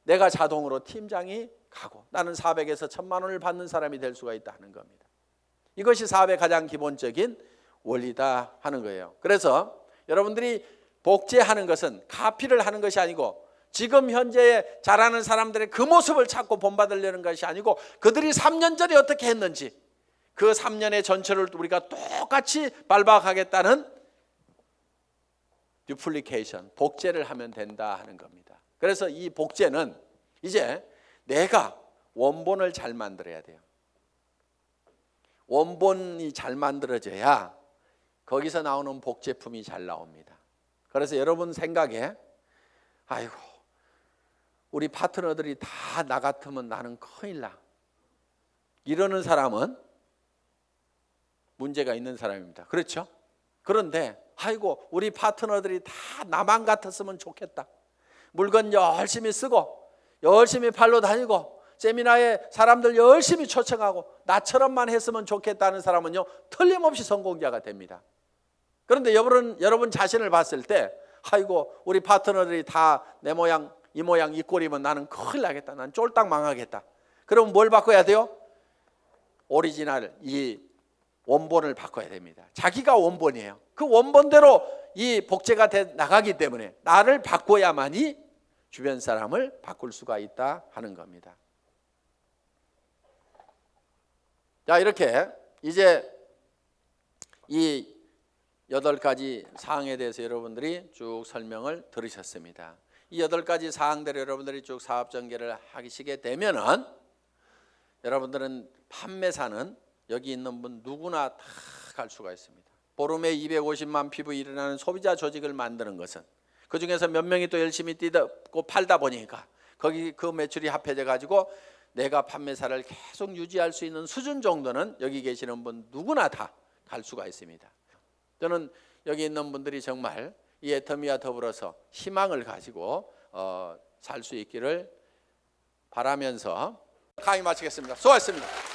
내가 자동으로 팀장이 가고 나는 400에서 1000만 원을 받는 사람이 될 수가 있다는 겁니다. 이것이 사업의 가장 기본적인 원리다 하는 거예요. 그래서 여러분들이 복제하는 것은 카피를 하는 것이 아니고 지금 현재 잘하는 사람들의 그 모습을 찾고 본받으려는 것이 아니고 그들이 3년 전에 어떻게 했는지 그 3년의 전체를 우리가 똑같이 밟아가겠다는 듀플리케이션, 복제를 하면 된다 하는 겁니다. 그래서 이 복제는 이제 내가 원본을 잘 만들어야 돼요. 원본이 잘 만들어져야 거기서 나오는 복제품이 잘 나옵니다. 그래서 여러분 생각에 아이고 우리 파트너들이 다 나 같으면 나는 큰일 나 이러는 사람은 문제가 있는 사람입니다. 그렇죠? 그런데 아이고 우리 파트너들이 다 나만 같았으면 좋겠다. 물건 열심히 쓰고 열심히 팔러 다니고 세미나에 사람들 열심히 초청하고 나처럼만 했으면 좋겠다는 사람은요 틀림없이 성공자가 됩니다. 그런데 여러분 자신을 봤을 때 아이고 우리 파트너들이 다 내 모양 이 모양 이 꼴이면 나는 큰일 나겠다. 난 쫄딱 망하겠다. 그럼 뭘 바꿔야 돼요? 오리지널 이 원본을 바꿔야 됩니다. 자기가 원본이에요. 그 원본대로 이 복제가 돼 나가기 때문에 나를 바꿔야만이 주변 사람을 바꿀 수가 있다 하는 겁니다. 자, 이렇게 이제 이 8가지 사항에 대해서 여러분들이 쭉 설명을 들으셨습니다. 이 8가지 사항대로 여러분들이 쭉 사업 전개를 하시게 되면은 여러분들은 판매사는 여기 있는 분 누구나 다 갈 수가 있습니다. 보름에 250만 피부 일어나는 소비자 조직을 만드는 것은 그중에서 몇 명이 또 열심히 뛰고 팔다 보니까 거기 그 매출이 합해져 가지고 내가 판매사를 계속 유지할 수 있는 수준 정도는 여기 계시는 분 누구나 다 갈 수가 있습니다. 저는 여기 있는 분들이 정말 이 애터미와 더불어서 희망을 가지고 살 수 있기를 바라면서 강의 마치겠습니다. 수고하셨습니다.